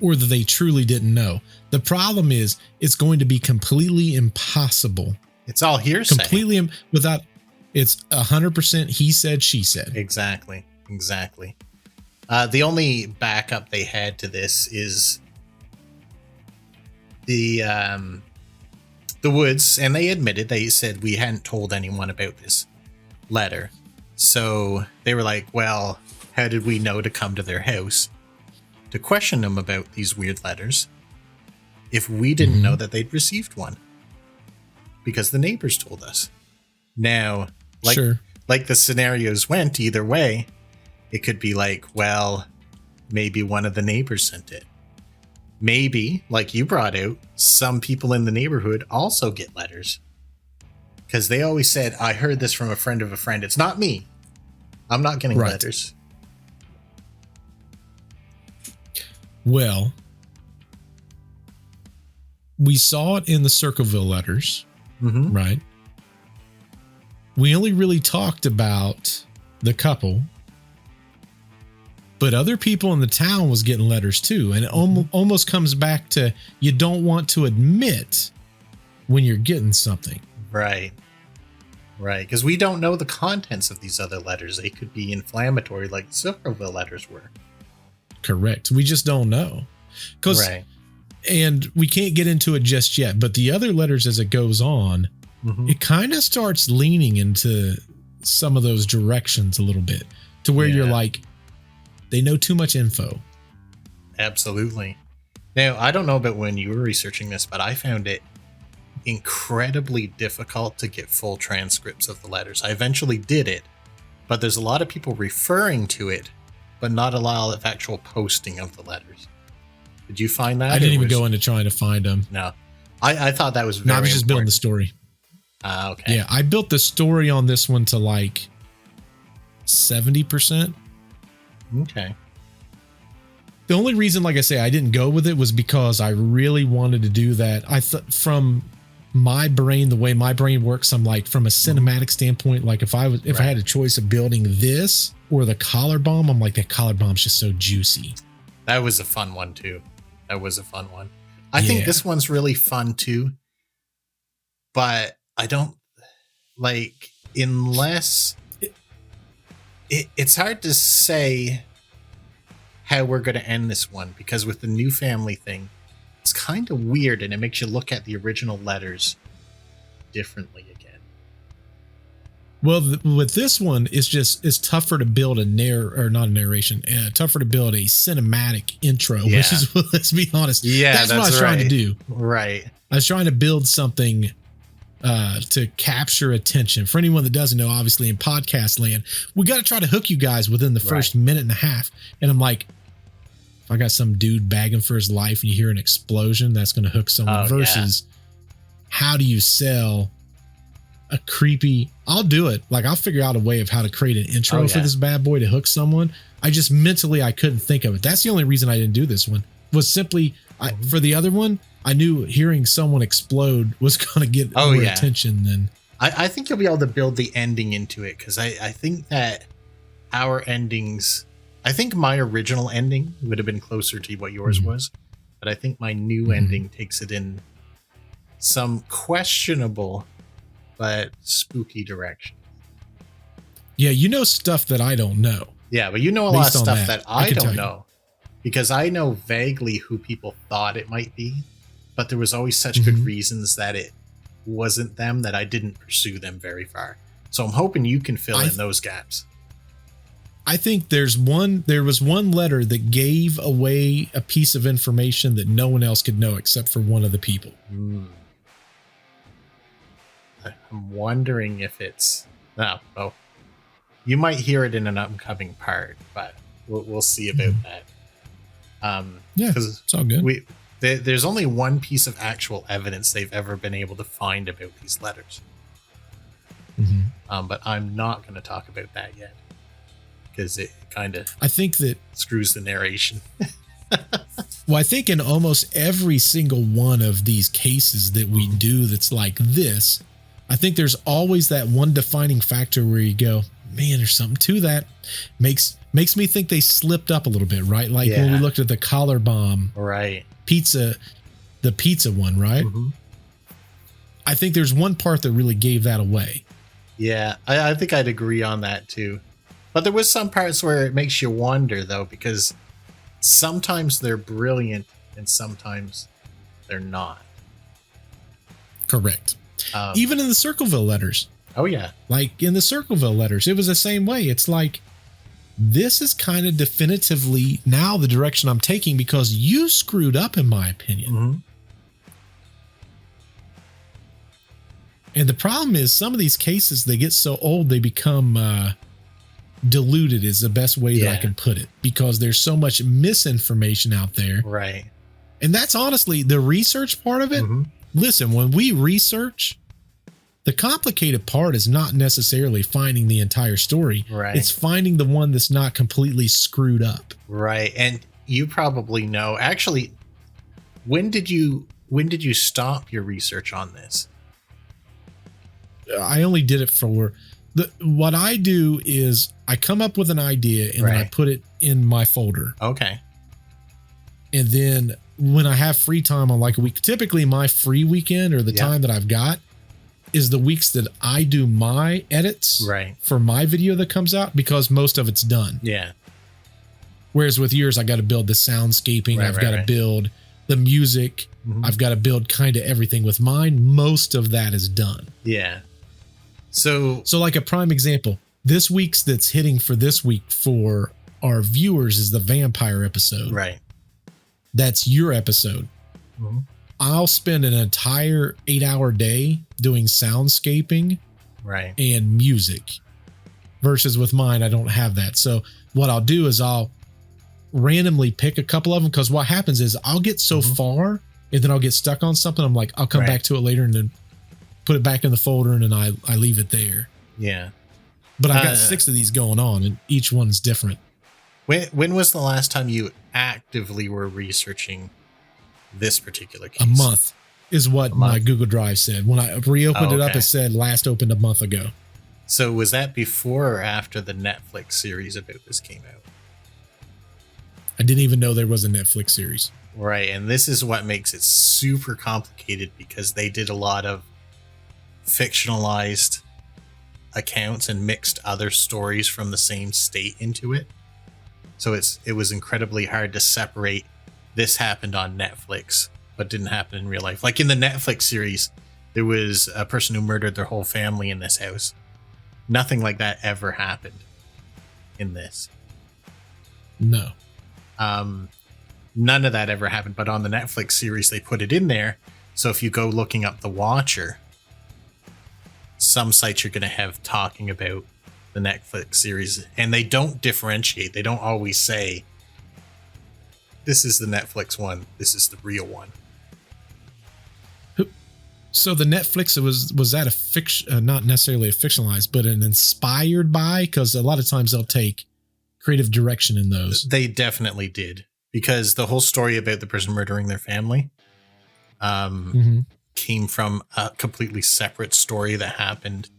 Or that they truly didn't know. The problem is it's going to be completely impossible. It's all hearsay. Completely without, it's 100% he said, she said. Exactly. The only backup they had to this is the Woods, and they admitted, they said we hadn't told anyone about this letter. So they were like, well, how did we know to come to their house to question them about these weird letters if we didn't know that they'd received one? Because the neighbors told us. Now, like the scenarios went either way, it could be like, well, maybe one of the neighbors sent it. Maybe, like you brought out, some people in the neighborhood also get letters. Because they always said, I heard this from a friend of a friend. It's not me. I'm not getting letters. Well, we saw it in the Circleville letters, right? We only really talked about the couple, but other people in the town was getting letters too. And it almost comes back to, you don't want to admit when you're getting something. Right. Because we don't know the contents of these other letters. They could be inflammatory like Circleville letters were. Correct. We just don't know. And we can't get into it just yet, but the other letters as it goes on, it kind of starts leaning into some of those directions a little bit to where you're like, they know too much info. Absolutely. Now, I don't know about when you were researching this, but I found it incredibly difficult to get full transcripts of the letters. I eventually did it, but there's a lot of people referring to it, but not a lot of actual posting of the letters. Did you find that? I didn't even go into trying to find them. No. I thought that was very I was just building the story. Okay. Yeah, I built the story on this one to like 70%. Okay. The only reason, like I say, I didn't go with it was because I really wanted to do that. I thought from my brain, the way my brain works, I'm like, from a cinematic standpoint, like if I had a choice of building this or the collar bomb, I'm like, that collar bomb's just so juicy. That was a fun one too. I think this one's really fun too, but I don't like, unless it's hard to say how we're going to end this one, because with the new family thing, it's kind of weird and it makes you look at the original letters differently again. Well, with this one, it's tougher to build tougher to build a cinematic intro, which is, let's be honest, that's what I was trying to do. Right. I was trying to build something to capture attention. For anyone that doesn't know, obviously in podcast land, we got to try to hook you guys within the first minute and a half. And I'm like, if I got some dude bagging for his life and you hear an explosion, that's going to hook someone, versus how do you sell a creepy, I'll do it. Like, I'll figure out a way of how to create an intro for this bad boy to hook someone. I just mentally, I couldn't think of it. That's the only reason I didn't do this one, was simply for the other one, I knew hearing someone explode was going to get more attention than. I think you'll be able to build the ending into it, because I think that our endings, I think my original ending would have been closer to what yours was, but I think my new ending takes it in some questionable but spooky direction. Yeah, you know stuff that I don't know. Yeah, but you know a lot of Based on stuff that, that I I can tell don't you. know. Because I know vaguely who people thought it might be, but there was always such Mm-hmm. good reasons that it wasn't them that I didn't pursue them very far. So I'm hoping you can fill in those gaps. I think there was one letter that gave away a piece of information that no one else could know except for one of the people. I'm wondering if it's... Oh, you might hear it in an upcoming part, but we'll see about that. Yeah, it's all good. There's only one piece of actual evidence they've ever been able to find about these letters. But I'm not going to talk about that yet because it kind of, I think that screws the narration. Well, I think in almost every single one of these cases that we do that's like this, I think there's always that one defining factor where you go, man, there's something to that. Makes me think they slipped up a little bit, right? Like when we looked at the collar bomb, right? The pizza one, right? I think there's one part that really gave that away. Yeah, I think I'd agree on that too. But there was some parts where it makes you wonder, though, because sometimes they're brilliant and sometimes they're not. Correct. Even in the Circleville letters. Oh, yeah. Like in the Circleville letters, it was the same way. It's like, this is kind of definitively now the direction I'm taking because you screwed up, in my opinion. And the problem is some of these cases, they get so old, they become diluted is the best way that I can put it, because there's so much misinformation out there. Right. And that's honestly the research part of it. Listen, when we research, the complicated part is not necessarily finding the entire story. Right. It's finding the one that's not completely screwed up. Right. And you probably know, actually, when did you stop your research on this? I only did it for what I do is I come up with an idea and then I put it in my folder. Okay. And then when I have free time on like a week, typically my free weekend or the time that I've got is the weeks that I do my edits for my video that comes out, because most of it's done. Yeah. Whereas with yours, I got to build the soundscaping. I've got to build the music. I've got to build kind of everything. With mine, most of that is done. Yeah. So like a prime example, this week's that's hitting for this week for our viewers is the vampire episode. Right. That's your episode. I'll spend an entire 8-hour day doing soundscaping and music, versus with mine, I don't have that. So what I'll do is I'll randomly pick a couple of them, because what happens is I'll get so far and then I'll get stuck on something. I'm like, I'll come back to it later and then put it back in the folder, and then I leave it there. Yeah. But I've got 6 of these going on, and each one's different. When was the last time you actively were researching this particular case? A month is what my Google Drive said. When I reopened it up, it said last opened a month ago. So was that before or after the Netflix series about this came out? I didn't even know there was a Netflix series. Right. And this is what makes it super complicated, because they did a lot of fictionalized accounts and mixed other stories from the same state into it. So it was incredibly hard to separate this happened on Netflix but didn't happen in real life. Like in the Netflix series, there was a person who murdered their whole family in this house. Nothing like that ever happened in this. No. None of that ever happened, but on the Netflix series they put it in there. So if you go looking up The Watcher, some sites you're going to have talking about the Netflix series, and they don't differentiate. They don't always say, this is the Netflix one, this is the real one. So the Netflix, was that a fiction, not necessarily a fictionalized, but an inspired by? Because a lot of times they'll take creative direction in those. They definitely did, because the whole story about the person murdering their family came from a completely separate story that happened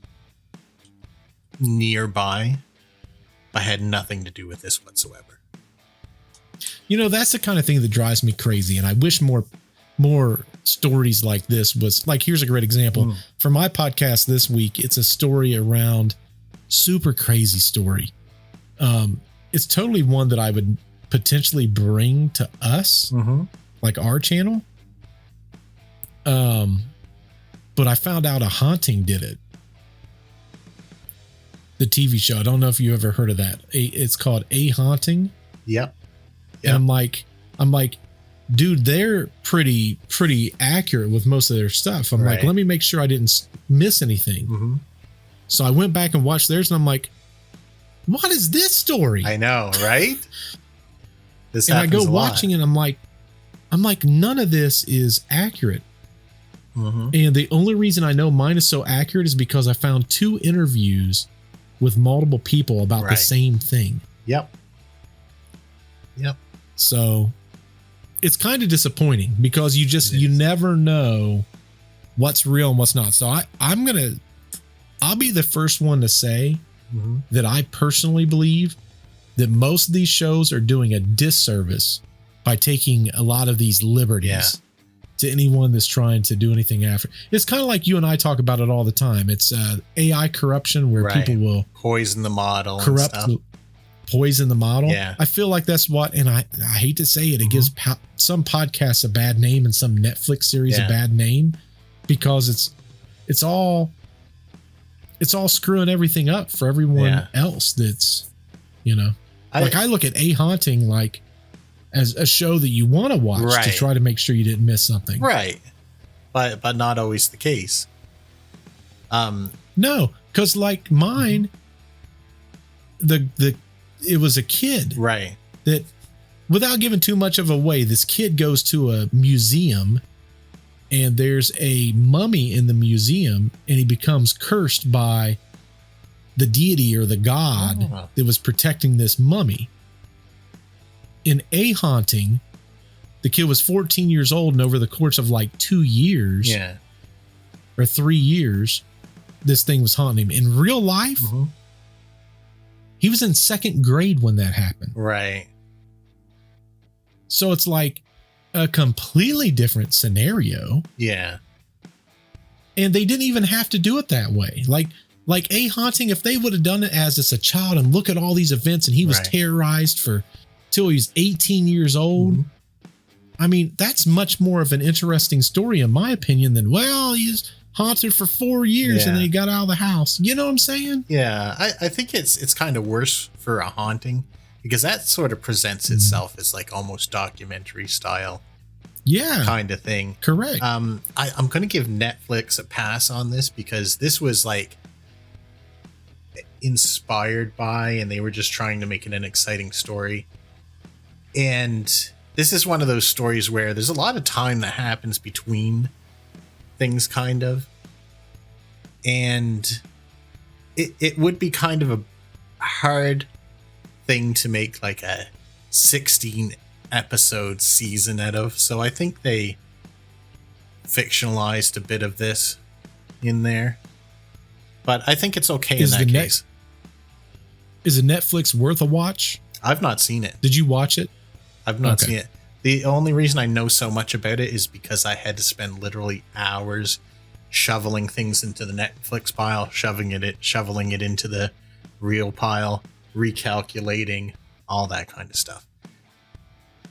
nearby, but had nothing to do with this whatsoever. You know, that's the kind of thing that drives me crazy, and I wish more stories like this was like, here's a great example. For my podcast this week, it's a story around super crazy story. It's totally one that I would potentially bring to us, like our channel. But I found out A Haunting did it. The TV show. I don't know if you ever heard of that. It's called A Haunting. Yep. And I'm like, dude, they're pretty accurate with most of their stuff. I'm like, let me make sure I didn't miss anything. So I went back and watched theirs, and I'm like, what is this story? I know, right? This and I happens go a lot. watching it. I'm like, none of this is accurate. And the only reason I know mine is so accurate is because I found 2 interviews with multiple people about the same thing. Yep. So it's kind of disappointing because you never know what's real and what's not. So I'll be the first one to say that I personally believe that most of these shows are doing a disservice by taking a lot of these liberties to anyone that's trying to do anything after. It's kind of like you and I talk about it all the time. It's AI corruption where people will poison the model, corrupt, and stuff. Poison the model. Yeah. I feel like that's what, and I hate to say it, it gives some podcasts a bad name and some Netflix series a bad name because it's all screwing everything up for everyone else. That's, I look at A Haunting like as a show that you want to watch to try to make sure you didn't miss something. Right. But not always the case. No, because like mine, it was a kid. Right. That, without giving too much of away, this kid goes to a museum and there's a mummy in the museum and he becomes cursed by the deity or the god that was protecting this mummy. In A Haunting, the kid was 14 years old, and over the course of like 2 years or 3 years, this thing was haunting him. In real life, he was in 2nd grade when that happened. Right. So it's like a completely different scenario. Yeah. And they didn't even have to do it that way. Like A Haunting, if they would have done it as it's a child and look at all these events and he was terrorized till he was 18 years old. I mean, that's much more of an interesting story, in my opinion, than, well, he's haunted for 4 years and then he got out of the house. You know what I'm saying? Yeah. I think it's kind of worse for A Haunting because that sort of presents itself as like almost documentary style. Yeah. Kind of thing. Correct. I'm going to give Netflix a pass on this because this was like inspired by, and they were just trying to make it an exciting story. And this is one of those stories where there's a lot of time that happens between things, kind of. And it would be kind of a hard thing to make like a 16 episode season out of. So I think they fictionalized a bit of this in there. But I think it's okay in that case. Is it Netflix worth a watch? I've not seen it. Did you watch it? I've not seen it. The only reason I know so much about it is because I had to spend literally hours shoveling things into the Netflix pile, shoveling it into the real pile, recalculating, all that kind of stuff.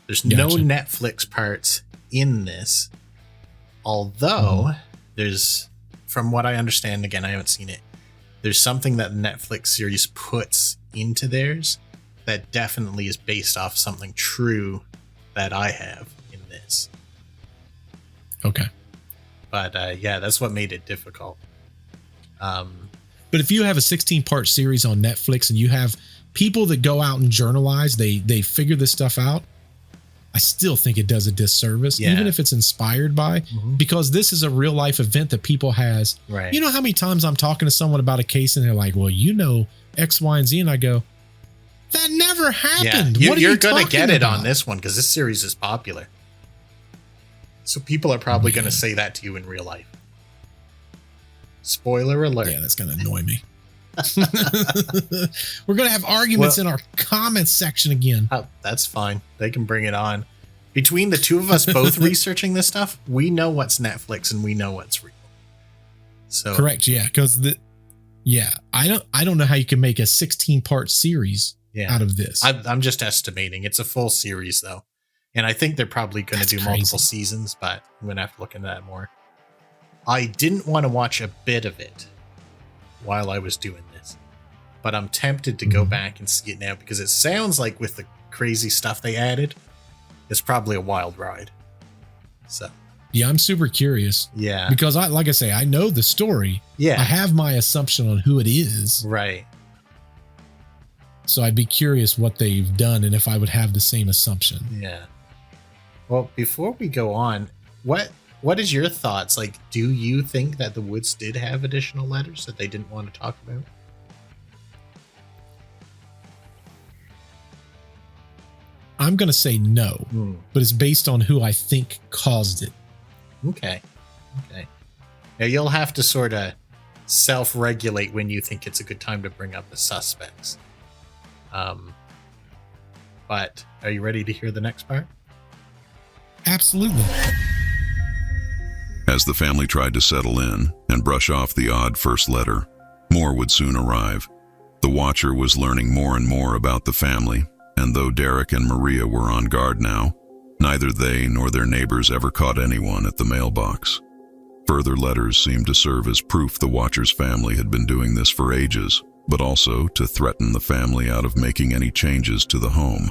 There's no Netflix parts in this, although there's, from what I understand, again, I haven't seen it, there's something that the Netflix series puts into theirs that definitely is based off something true that I have in this. Okay. But that's what made it difficult. But if you have a 16-part series on Netflix and you have people that go out and journalize, they figure this stuff out, I still think it does a disservice, even if it's inspired by, because this is a real life event that people has. Right. You know how many times I'm talking to someone about a case and they're like, well, you know, X, Y, and Z. And I go, that never happened. Yeah. What are You're you going to get it about? on this one because this series is popular. So people are probably going to say that to you in real life. Spoiler alert. Yeah, that's going to annoy me. We're going to have arguments in our comments section again. Oh, that's fine. They can bring it on. Between the two of us both researching this stuff, we know what's Netflix and we know what's real. So correct, yeah, because I don't know how you can make a 16-part series out of this. I'm just estimating. It's a full series though, and I think they're probably going to do multiple seasons, but I'm going to have to look into that more. I didn't want to watch a bit of it while I was doing this, but I'm tempted to go back and see it now because it sounds like with the crazy stuff they added, it's probably a wild ride. So yeah, I'm super curious. Yeah, because like I say, I know the story. Yeah, I have my assumption on who it is. Right. So I'd be curious what they've done and if I would have the same assumption. Yeah. Well, before we go on, what is your thoughts? Like, do you think that the Woods did have additional letters that they didn't want to talk about? I'm going to say no, but it's based on who I think caused it. Okay. Now you'll have to sort of self-regulate when you think it's a good time to bring up the suspects. But are you ready to hear the next part? Absolutely. As the family tried to settle in and brush off the odd first letter, more would soon arrive. The Watcher was learning more and more about the family, and though Derek and Maria were on guard now, neither they nor their neighbors ever caught anyone at the mailbox. Further letters seemed to serve as proof the Watcher's family had been doing this for ages, but also to threaten the family out of making any changes to the home.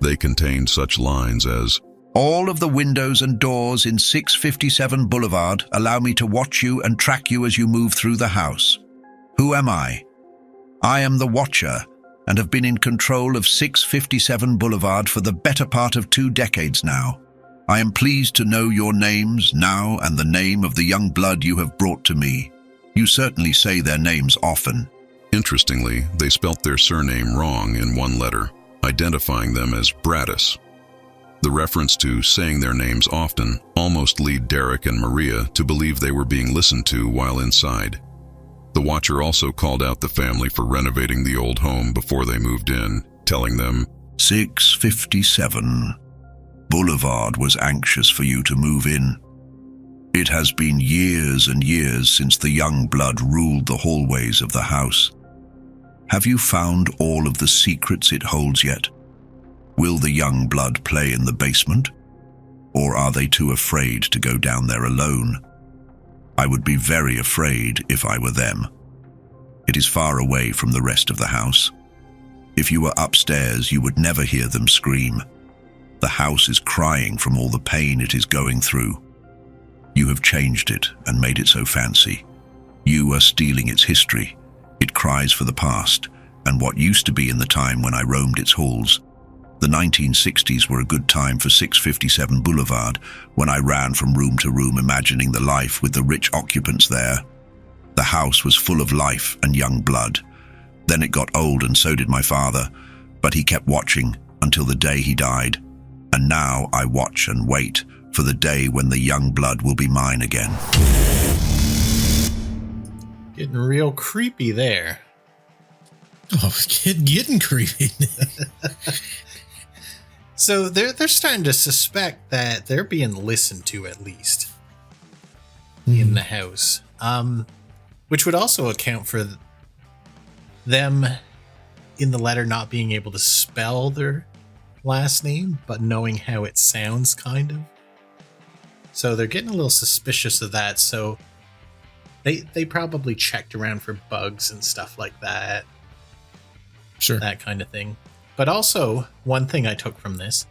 They contained such lines as, "All of the windows and doors in 657 Boulevard allow me to watch you and track you as you move through the house. Who am I? I am the Watcher and have been in control of 657 Boulevard for the better part of 2 decades now. I am pleased to know your names now and the name of the young blood you have brought to me. You certainly say their names often." Interestingly, they spelt their surname wrong in one letter, identifying them as Broaddus. The reference to saying their names often almost lead Derek and Maria to believe they were being listened to while inside. The Watcher also called out the family for renovating the old home before they moved in, telling them, 657 Boulevard was anxious for you to move in. It has been years and years since the young blood ruled the hallways of the house. Have you found all of the secrets it holds yet? Will the young blood play in the basement? Or are they too afraid to go down there alone? I would be very afraid if I were them. It is far away from the rest of the house. If you were upstairs, you would never hear them scream. The house is crying from all the pain it is going through. You have changed it and made it so fancy. You are stealing its history. It cries for the past and what used to be in the time when I roamed its halls. The 1960s were a good time for 657 Boulevard, when I ran from room to room imagining the life with the rich occupants there. The house was full of life and young blood. Then it got old and so did my father, but he kept watching until the day he died. And now I watch and wait for the day when the young blood will be mine again. Getting real creepy there. Oh, it's getting creepy. So they're starting to suspect that they're being listened to, at least in the house, which would also account for them in the letter not being able to spell their last name, but knowing how it sounds, kind of. So they're getting a little suspicious of that. So they probably checked around for bugs and stuff like that. Sure. That kind of thing. But also, one thing I took from this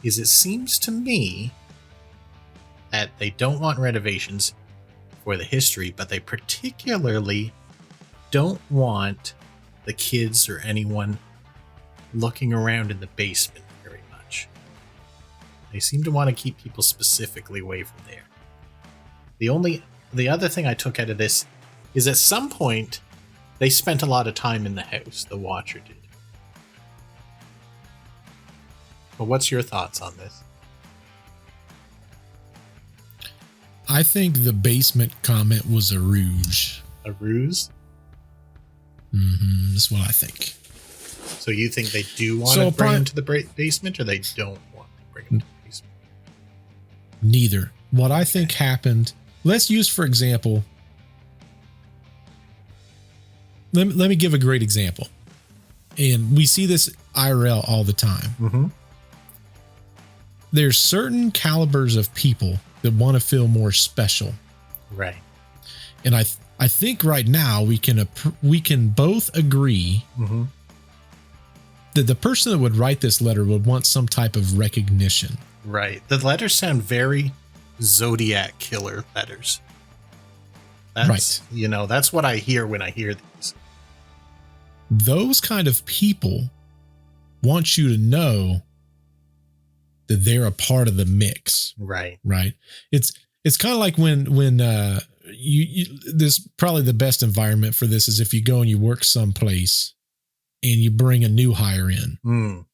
is it seems to me that they don't want renovations for the history, but they particularly don't want the kids or anyone looking around in the basement very much. They seem to want to keep people specifically away from there. The other thing I took out of this is at some point they spent a lot of time in the house, the Watcher did. But what's your thoughts on this? I think the basement comment was a ruse. A ruse? Mm-hmm. That's what I think. So you think they do want to bring him to the basement, or they don't want to bring him to the basement. Neither. What I think happened, let's use, for example, let me give a great example. And we see this IRL all the time. Mm-hmm. There's certain calibers of people that want to feel more special. Right. And I think right now we can both agree mm-hmm. that the person that would write this letter would want some type of recognition. Right. The letters sound very Zodiac killer letters. That's, right. You know, that's what I hear when I hear these. Those kind of people want you to know that they're a part of the mix. Right. Right. It's kind of like when you this probably the best environment for this is if you go and you work someplace and you bring a new hire in. Mm.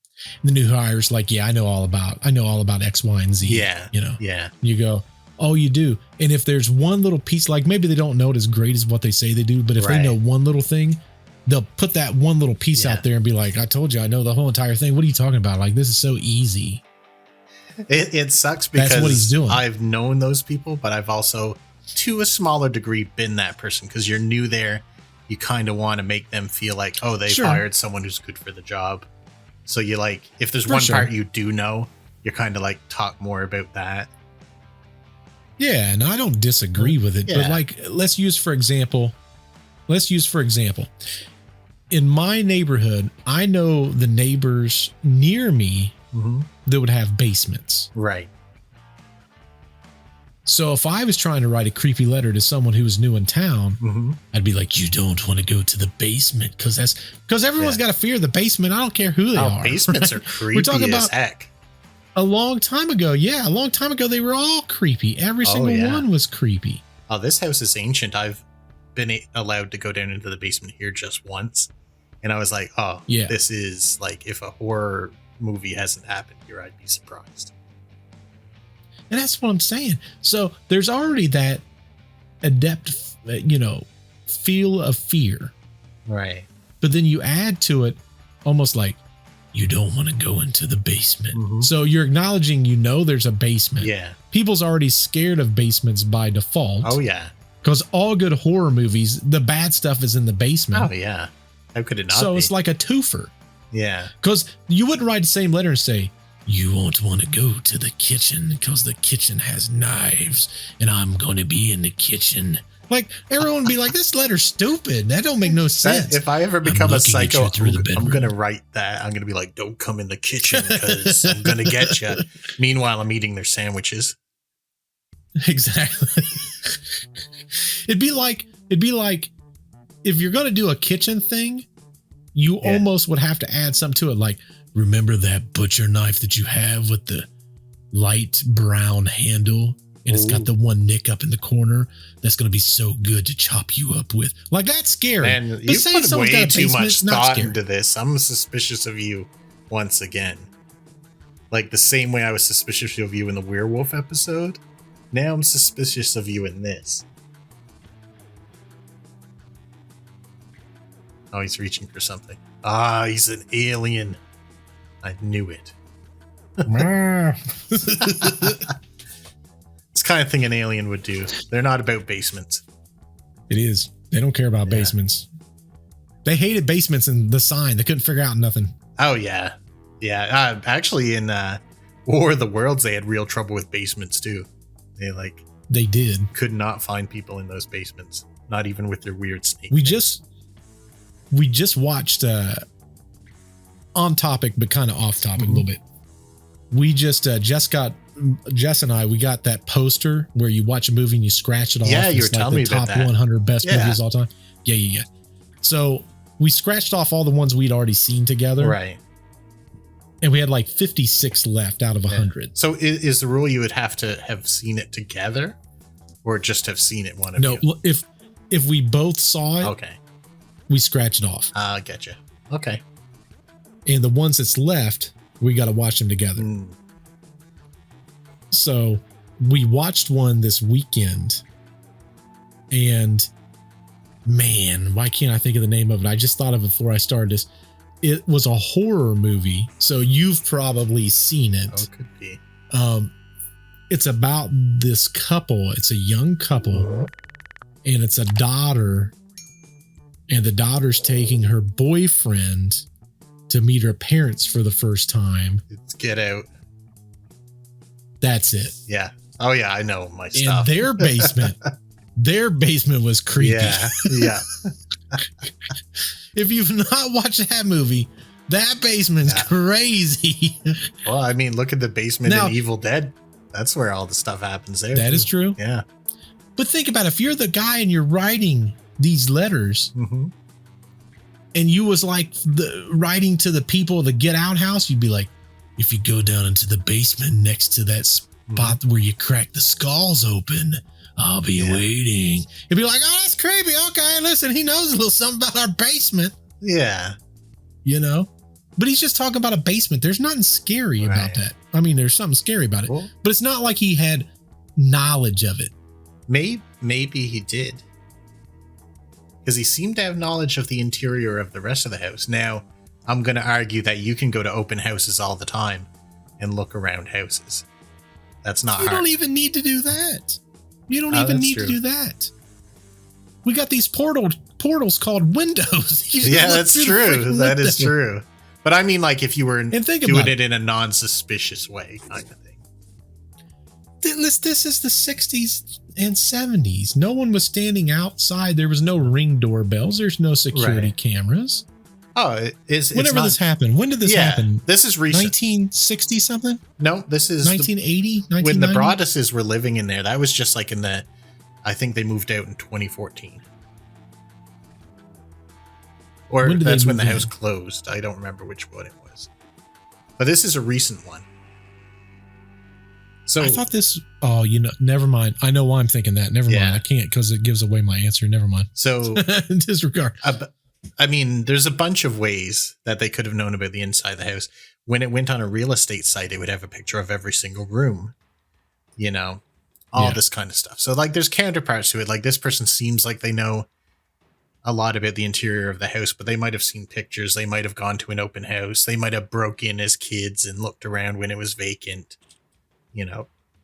The new hire's like, yeah, I know all about X, Y, and Z. Yeah. You know, yeah. You go, oh, you do. And if there's one little piece, like maybe they don't know it as great as what they say they do, but if they know one little thing, they'll put that one little piece out there and be like, I told you, I know the whole entire thing. What are you talking about? Like, this is so easy. It sucks because that's what he's doing. I've known those people, but I've also, to a smaller degree, been that person because you're new there. You kind of want to make them feel like, oh, they've hired someone who's good for the job. So you like, if there's one part you do know, you're kind of like talk more about that. Yeah, and I don't disagree with it, but like, let's use for example, in my neighborhood, I know the neighbors near me that would have basements. Right. So if I was trying to write a creepy letter to someone who was new in town, I'd be like, you don't want to go to the basement because everyone's got a fear of the basement. I don't care who they are. Basements are creepy. We're talking about heck. A long time ago. Yeah. A long time ago, they were all creepy. Every single one was creepy. Oh, this house is ancient. I've been allowed to go down into the basement here just once. And I was like, oh, this is like, if a horror movie hasn't happened here, I'd be surprised. And that's what I'm saying. So there's already that adept, feel of fear. Right. But then you add to it almost like you don't want to go into the basement. So you're acknowledging, there's a basement. Yeah. People's already scared of basements by default. Oh, yeah. Because all good horror movies, the bad stuff is in the basement. Oh, yeah. How could it not So be? it's like a twofer. Yeah. Because you wouldn't write the same letter and say, you won't want to go to the kitchen because the kitchen has knives and I'm going to be in the kitchen. Like, everyone would be like, this letter's stupid. That don't make no sense. If I ever become a psycho, I'm going to write that. I'm going to be like, don't come in the kitchen because I'm going to get you. Meanwhile, I'm eating their sandwiches. Exactly. It'd be like if you're going to do a kitchen thing, you almost would have to add something to it. Like, remember that butcher knife that you have with the light brown handle? And it's got the one nick up in the corner that's going to be so good to chop you up with. Like, that's scary. Man, you put way too much thought into this. I'm suspicious of you once again. Like the same way I was suspicious of you in the werewolf episode. Now I'm suspicious of you in this. Oh, he's reaching for something. Ah, he's an alien. I knew it. It's the kind of thing an alien would do. They're not about basements. It is. They don't care about basements. They hated basements and the sign. They couldn't figure out nothing. Oh, yeah. Yeah. Actually, in War of the Worlds, they had real trouble with basements, too. They did. Could not find people in those basements. Not even with their weird snake. We just watched on topic, but kind of off topic a little bit. We just Jess and I, we got that poster where you watch a movie and you scratch it off. Yeah, you were telling me about that. Top 100 best movies of all time. Yeah. So we scratched off all the ones we'd already seen together. Right. And we had like 56 left out of 100. So is the rule you would have to have seen it together or just have seen it one of you? No, if we both saw it. Okay. We scratch it off. I getcha. Okay. And the ones that's left, we got to watch them together. So we watched one this weekend and man, why can't I think of the name of it? I just thought of it before I started this. it was a horror movie, so you've probably seen it. Oh, could be. It's about this couple. It's a young couple, and it's a daughter, and the daughter's taking her boyfriend to meet her parents for the first time. It's Get Out. That's it. Yeah. Oh yeah, I know my stuff. And their basement was creepy. Yeah. If you've not watched that movie, that basement's crazy. Well, I mean, look at the basement Now, in Evil Dead. That's where all the stuff happens there. That is true. Yeah. But think about it. If you're the guy and you're writing these letters, and you was like writing to the people of the Get Out house, you'd be like, if you go down into the basement next to that spot where you crack the skulls open, I'll be waiting. You'd be like, oh, that's creepy. Okay, listen, he knows a little something about our basement. Yeah. You know? But he's just talking about a basement. There's nothing scary about that. I mean, there's something scary about it. But it's not like he had knowledge of it. Maybe he did. Because he seemed to have knowledge of the interior of the rest of the house. Now, I'm going to argue that you can go to open houses all the time and look around houses. That's not hard. You don't even need to do that. You don't even need to do that. We got these portals called windows. Yeah, that's true. That is true. But I mean, like, if you were doing it in a non-suspicious way, kind of thing. This is the 60s and 70s. No one was standing outside. There was no Ring doorbells. There's no security cameras. Oh, whenever this happened. When did this happen? This is recent. 1960 something? No, this is 1980, when the Broadduses were living in there. That was just like I think they moved out in 2014. Or that's when the house closed. I don't remember which one it was. But this is a recent one. So I thought this, never mind. I know why I'm thinking that. Never mind. I can't because it gives away my answer. Never mind. So disregard. I mean, there's a bunch of ways that they could have known about the inside of the house. When it went on a real estate site, it would have a picture of every single room, all this kind of stuff. So like there's counterparts to it. Like this person seems like they know a lot about the interior of the house, but they might have seen pictures. They might have gone to an open house. They might have broke in as kids and looked around when it was vacant.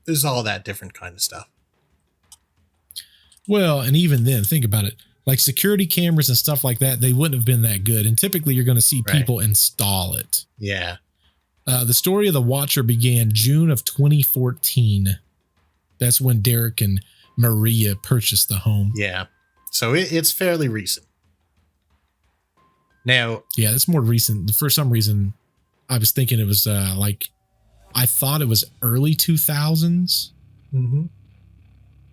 There's all that different kind of stuff. Well, and even then, think about it. Like security cameras and stuff like that, they wouldn't have been that good. And typically you're going to see people install it. Yeah. The story of the Watcher began June of 2014. That's when Derek and Maria purchased the home. Yeah. So it's fairly recent. Now. Yeah, it's more recent. For some reason, I was thinking it was I thought it was early 2000s.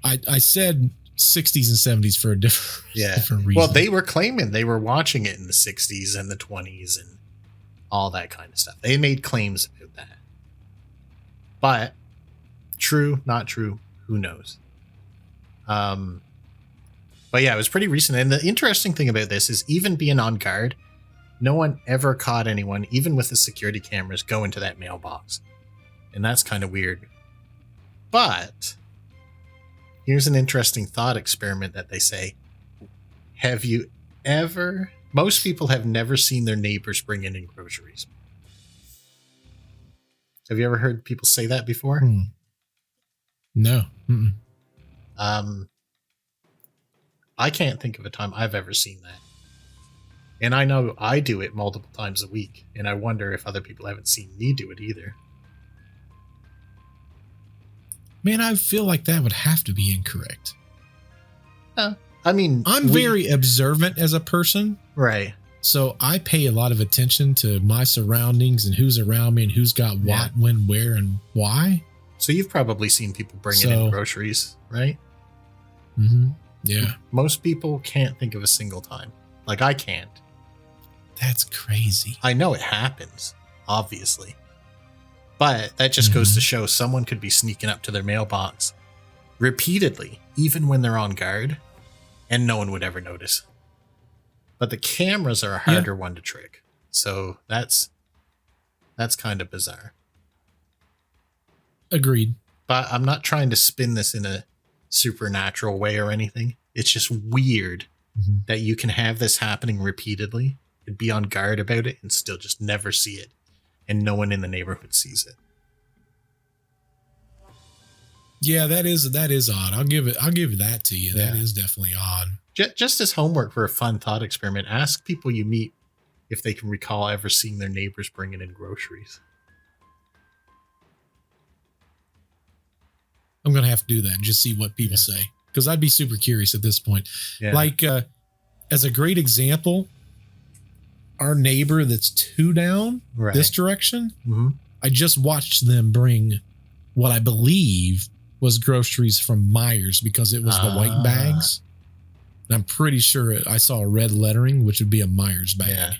I said 60s and 70s for a different reason. Well, they were claiming they were watching it in the 60s and the 20s and all that kind of stuff. They made claims about that. But true, not true, who knows? But yeah, it was pretty recent. And the interesting thing about this is even being on guard, no one ever caught anyone, even with the security cameras, go into that mailbox. And that's kind of weird. But here's an interesting thought experiment that they say. Have you ever... Most people have never seen their neighbors bring in groceries. Have you ever heard people say that before? No. I can't think of a time I've ever seen that. And I know I do it multiple times a week. And I wonder if other people haven't seen me do it either. Man, I feel like that would have to be incorrect. I mean, I'm very observant as a person. Right. So I pay a lot of attention to my surroundings and who's around me and who's got what, when, where, and why. So you've probably seen people bringing in groceries, right? Yeah. Most people can't think of a single time. Like I can't. That's crazy. I know it happens, obviously. But that just goes to show someone could be sneaking up to their mailbox repeatedly, even when they're on guard, and no one would ever notice. But the cameras are a harder one to trick. So that's kind of bizarre. Agreed. But I'm not trying to spin this in a supernatural way or anything. It's just weird that you can have this happening repeatedly and be on guard about it and still just never see it. And no one in the neighborhood sees it. Yeah, that is odd. I'll give that to you. That is definitely odd. Just as homework for a fun thought experiment, ask people you meet if they can recall ever seeing their neighbors bringing in groceries. I'm going to have to do that and just see what people say, because I'd be super curious at this point. Yeah. Like, as a great example, our neighbor that's 2 down this direction, I just watched them bring what I believe was groceries from Myers, because it was the white bags. And I'm pretty sure I saw a red lettering, which would be a Myers bag. Yeah.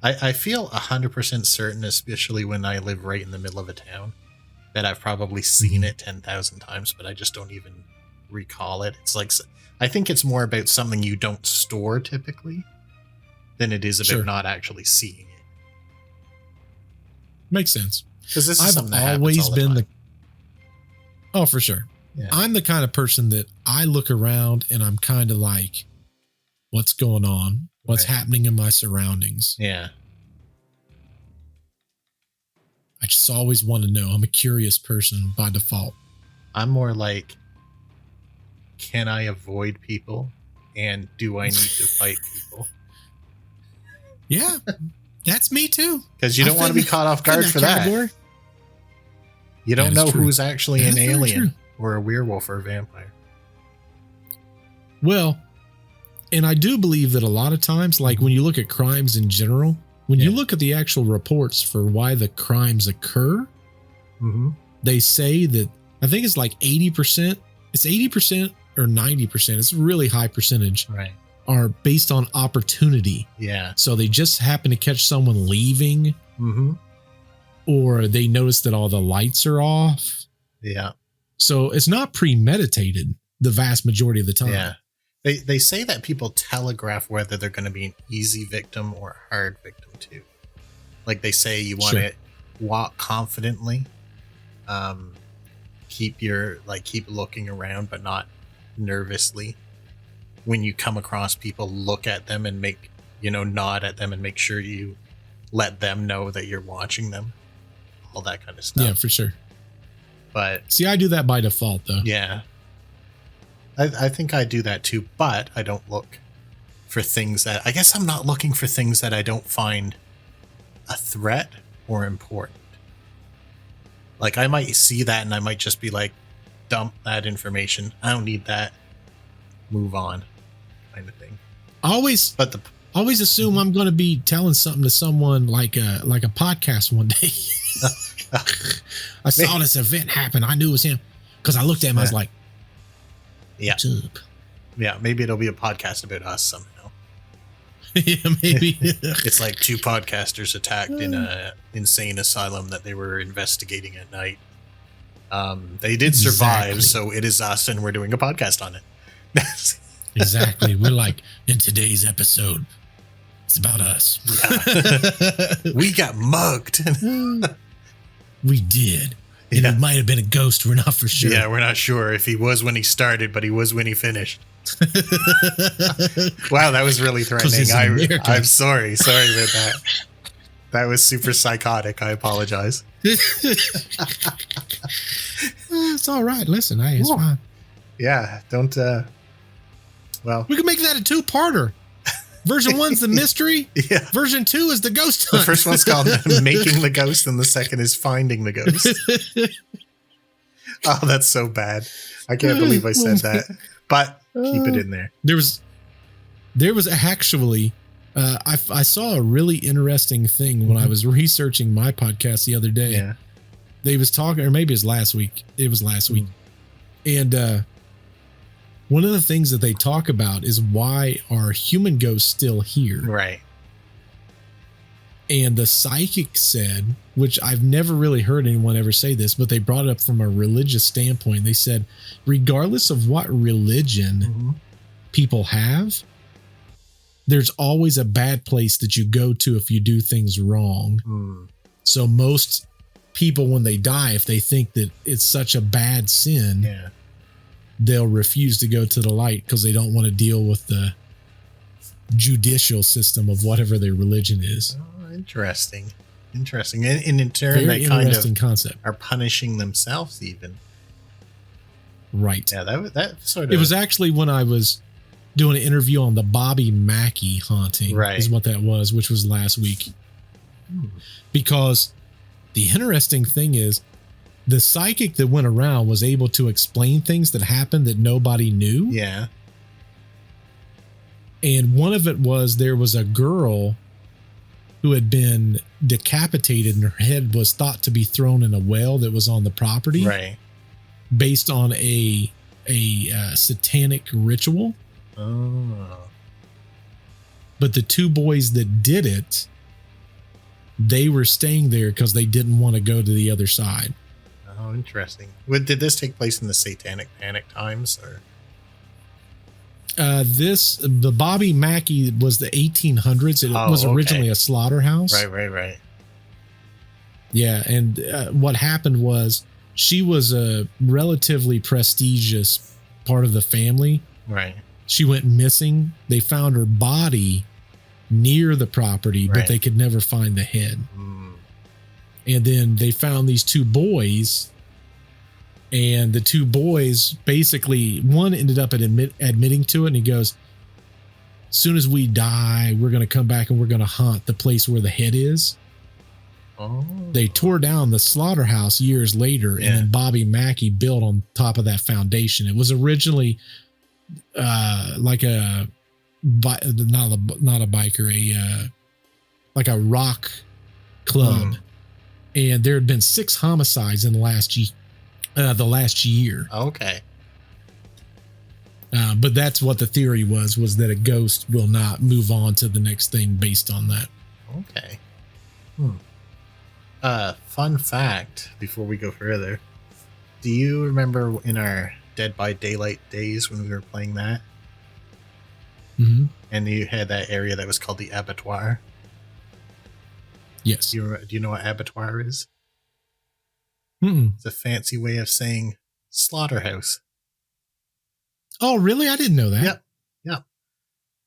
I feel 100% certain, especially when I live right in the middle of a town, that I've probably seen it 10,000 times, but I just don't even recall it. It's like, I think it's more about something you don't store typically than it is about not actually seeing it. Makes sense. Because this is I've something that always happens all the been time. Oh, for sure. Yeah. I'm the kind of person that I look around and I'm kind of like, what's going on? What's happening in my surroundings? Yeah. I just always want to know. I'm a curious person by default. I'm more like, can I avoid people? And do I need to fight people? Yeah, that's me too. Because you don't want to be caught off guard for that. You don't know who's actually an alien or a werewolf or a vampire. Well, and I do believe that a lot of times, like when you look at crimes in general, when you look at the actual reports for why the crimes occur, they say that, I think it's like 80%, it's 80% or 90%. It's a really high percentage. Right. Are based on opportunity. Yeah. So they just happen to catch someone leaving, or they notice that all the lights are off. Yeah. So it's not premeditated the vast majority of the time. Yeah. They say that people telegraph whether they're going to be an easy victim or a hard victim too. Like they say you want to walk confidently, keep looking around, but not nervously. When you come across people, look at them and nod at them and make sure you let them know that you're watching them. All that kind of stuff. Yeah, for sure. But see, I do that by default though. Yeah. I think I do that too, but I don't look for things that, I guess I'm not looking for things that I don't find a threat or important. Like I might see that and I might just be like, dump that information. I don't need that. Move on, kind of thing. Always assume I'm going to be telling something to someone like a podcast one day. I saw this event happen. I knew it was him because I looked at him. I was like, "What's up?" Yeah, maybe it'll be a podcast about us somehow. Yeah, maybe. It's like 2 podcasters attacked in a insane asylum that they were investigating at night. They did survive, so it is us, and we're doing a podcast on it. Exactly. We're like, in today's episode, it's about us. Yeah. We got mugged. We did. And it might have been a ghost. We're not for sure. Yeah, we're not sure if he was when he started, but he was when he finished. Wow, that was really threatening. I'm sorry. Sorry about that. That was super psychotic. I apologize. It's all right. Listen, hey, it's fine. Yeah, don't. Well, we can make that a 2-parter. Version 1's the mystery. Yeah. Version 2 is the ghost hunt. The first one's called Making the Ghost, and the second is Finding the Ghost. Oh, that's so bad. I can't believe I said that. But keep it in there. There was actually, I saw a really interesting thing when I was researching my podcast the other day. Yeah. They was talking, or maybe it was last week. It was last week. And one of the things that they talk about is why are human ghosts still here? Right. And the psychic said, which I've never really heard anyone ever say this, but they brought it up from a religious standpoint. They said, regardless of what religion people have, there's always a bad place that you go to if you do things wrong. So most people, when they die, if they think that it's such a bad sin, they'll refuse to go to the light because they don't want to deal with the judicial system of whatever their religion is. Oh, interesting. And in turn, Very they kind interesting of concept. are punishing themselves even. Right. Yeah, that sort of... It was actually when I was doing an interview on the Bobby Mackey haunting, Right. is what that was, which was last week. Because the interesting thing is, the psychic that went around was able to explain things that happened that nobody knew. Yeah. And one of it was there was a girl who had been decapitated and her head was thought to be thrown in a well that was on the property. Right. Based on a satanic ritual. Oh. But the two boys that did it, they were staying there because they didn't want to go to the other side. Oh, interesting. Did this take place in the Satanic Panic times, or? The Bobby Mackey was the 1800s. It was originally a slaughterhouse. Right. Yeah, and what happened was she was a relatively prestigious part of the family. Right. She went missing. They found her body near the property, but they could never find the head. And then they found these two boys, and the two boys basically, one ended up admitting to it, and he goes, as soon as we die, we're going to come back and we're going to haunt the place where the head is. Oh. They tore down the slaughterhouse years later, and then Bobby Mackey built on top of that foundation. It was originally like a not a biker, like a rock club, and there had been 6 homicides in the last year. Okay. But that's what the theory was that a ghost will not move on to the next thing based on that. Okay. Fun fact before we go further. Do you remember in our Dead by Daylight days when we were playing that? Mm-hmm. And you had that area that was called the abattoir? Yes. Do you know what abattoir is? Mm-mm. It's a fancy way of saying slaughterhouse. Oh, really? I didn't know that. Yep.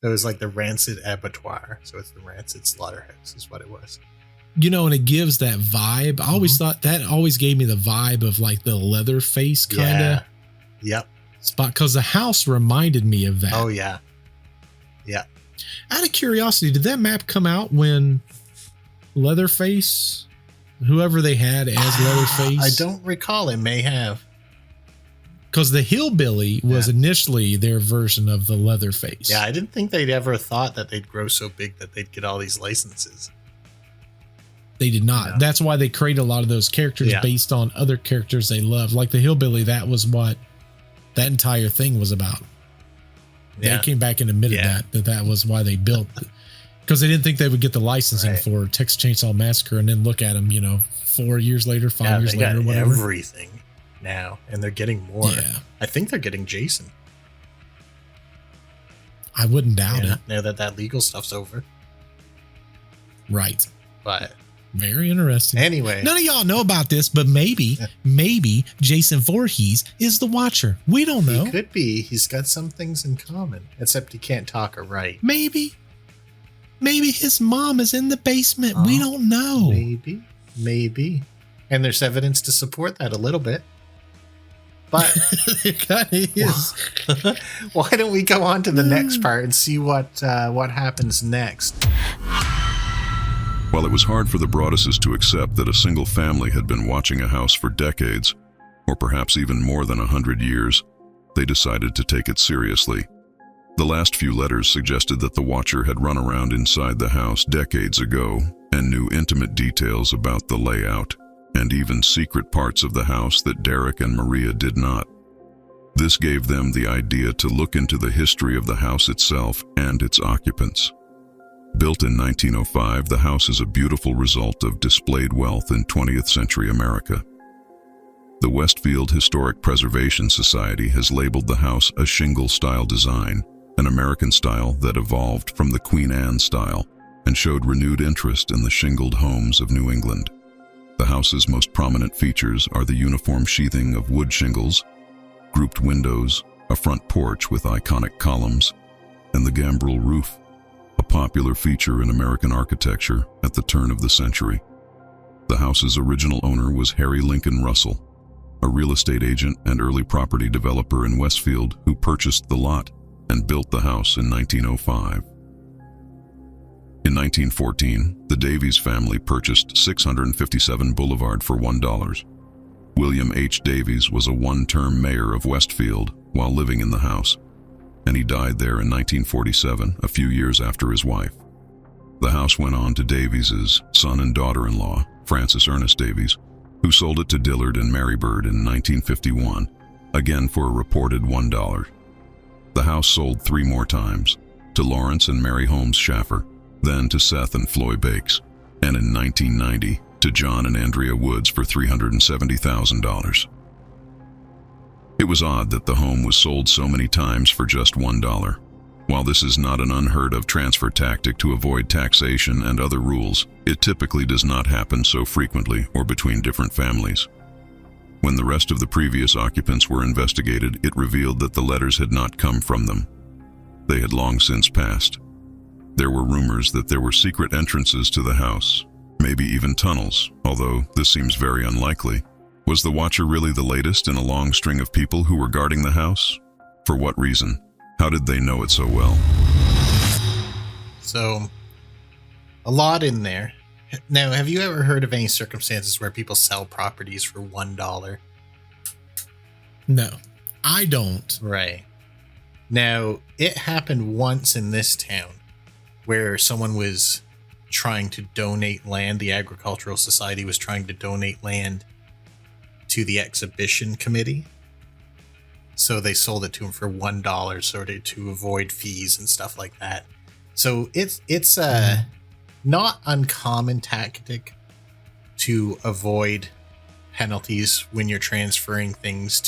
It was like the rancid abattoir. So it's the rancid slaughterhouse is what it was. You know, and it gives that vibe. I always thought that always gave me the vibe of like the Leatherface kind of spot, because the house reminded me of that. Oh, yeah. Yeah. Out of curiosity, did that map come out when Leatherface, whoever they had as Leatherface? I don't recall. It may have. Because the Hillbilly was initially their version of the Leatherface. Yeah, I didn't think they'd ever thought that they'd grow so big that they'd get all these licenses. They did not. No. That's why they created a lot of those characters based on other characters they love. Like the Hillbilly, that was what that entire thing was about. Yeah. They came back and admitted that was why they built it. Because they didn't think they would get the licensing for Texas Chainsaw Massacre, and then look at them, 4 years later, 5 years later, whatever. Everything now, and they're getting more. Yeah. I think they're getting Jason. I wouldn't doubt it. Now that legal stuff's over. Right. But very interesting. Anyway, none of y'all know about this, but maybe Jason Voorhees is the Watcher. We don't know. He could be. He's got some things in common, except he can't talk or write. Maybe his mom is in the basement. We don't know. Maybe. And there's evidence to support that a little bit. But it kind of is. Why don't we go on to the next part and see what happens next? While it was hard for the Broadduses to accept that a single family had been watching a house for decades, or perhaps even more than 100 years, they decided to take it seriously. The last few letters suggested that the Watcher had run around inside the house decades ago and knew intimate details about the layout, and even secret parts of the house that Derek and Maria did not. This gave them the idea to look into the history of the house itself and its occupants. Built in 1905, the house is a beautiful result of displayed wealth in 20th century America. The Westfield Historic Preservation Society has labeled the house a shingle-style design, an American style that evolved from the Queen Anne style and showed renewed interest in the shingled homes of New England. The house's most prominent features are the uniform sheathing of wood shingles, grouped windows, a front porch with iconic columns, and the gambrel roof. popular feature in American architecture at the turn of the century. The house's original owner was Harry Lincoln Russell, a real estate agent and early property developer in Westfield who purchased the lot and built the house in 1905. In 1914, the Davies family purchased 657 Boulevard for $1. William H. Davies was a one-term mayor of Westfield while living in the house, and he died there in 1947, a few years after his wife. The house went on to Davies's son and daughter-in-law, Francis Ernest Davies, who sold it to Dillard and Mary Bird in 1951, again for a reported $1. The house sold 3 more times, to Lawrence and Mary Holmes Schaffer, then to Seth and Floy Bakes, and in 1990 to John and Andrea Woods for $370,000. It was odd that the home was sold so many times for just $1. While this is not an unheard of transfer tactic to avoid taxation and other rules, it typically does not happen so frequently or between different families. When the rest of the previous occupants were investigated, it revealed that the letters had not come from them. They had long since passed. There were rumors that there were secret entrances to the house, maybe even tunnels, although this seems very unlikely. Was the Watcher really the latest in a long string of people who were guarding the house? For what reason? How did they know it so well? So, a lot in there. Now, have you ever heard of any circumstances where people sell properties for $1? No, I don't. Right. Now, it happened once in this town where someone was trying to donate land. The Agricultural Society was trying to donate land to the exhibition committee. So they sold it to him for $1 sort of to avoid fees and stuff like that. So it's a not uncommon tactic to avoid penalties when you're transferring things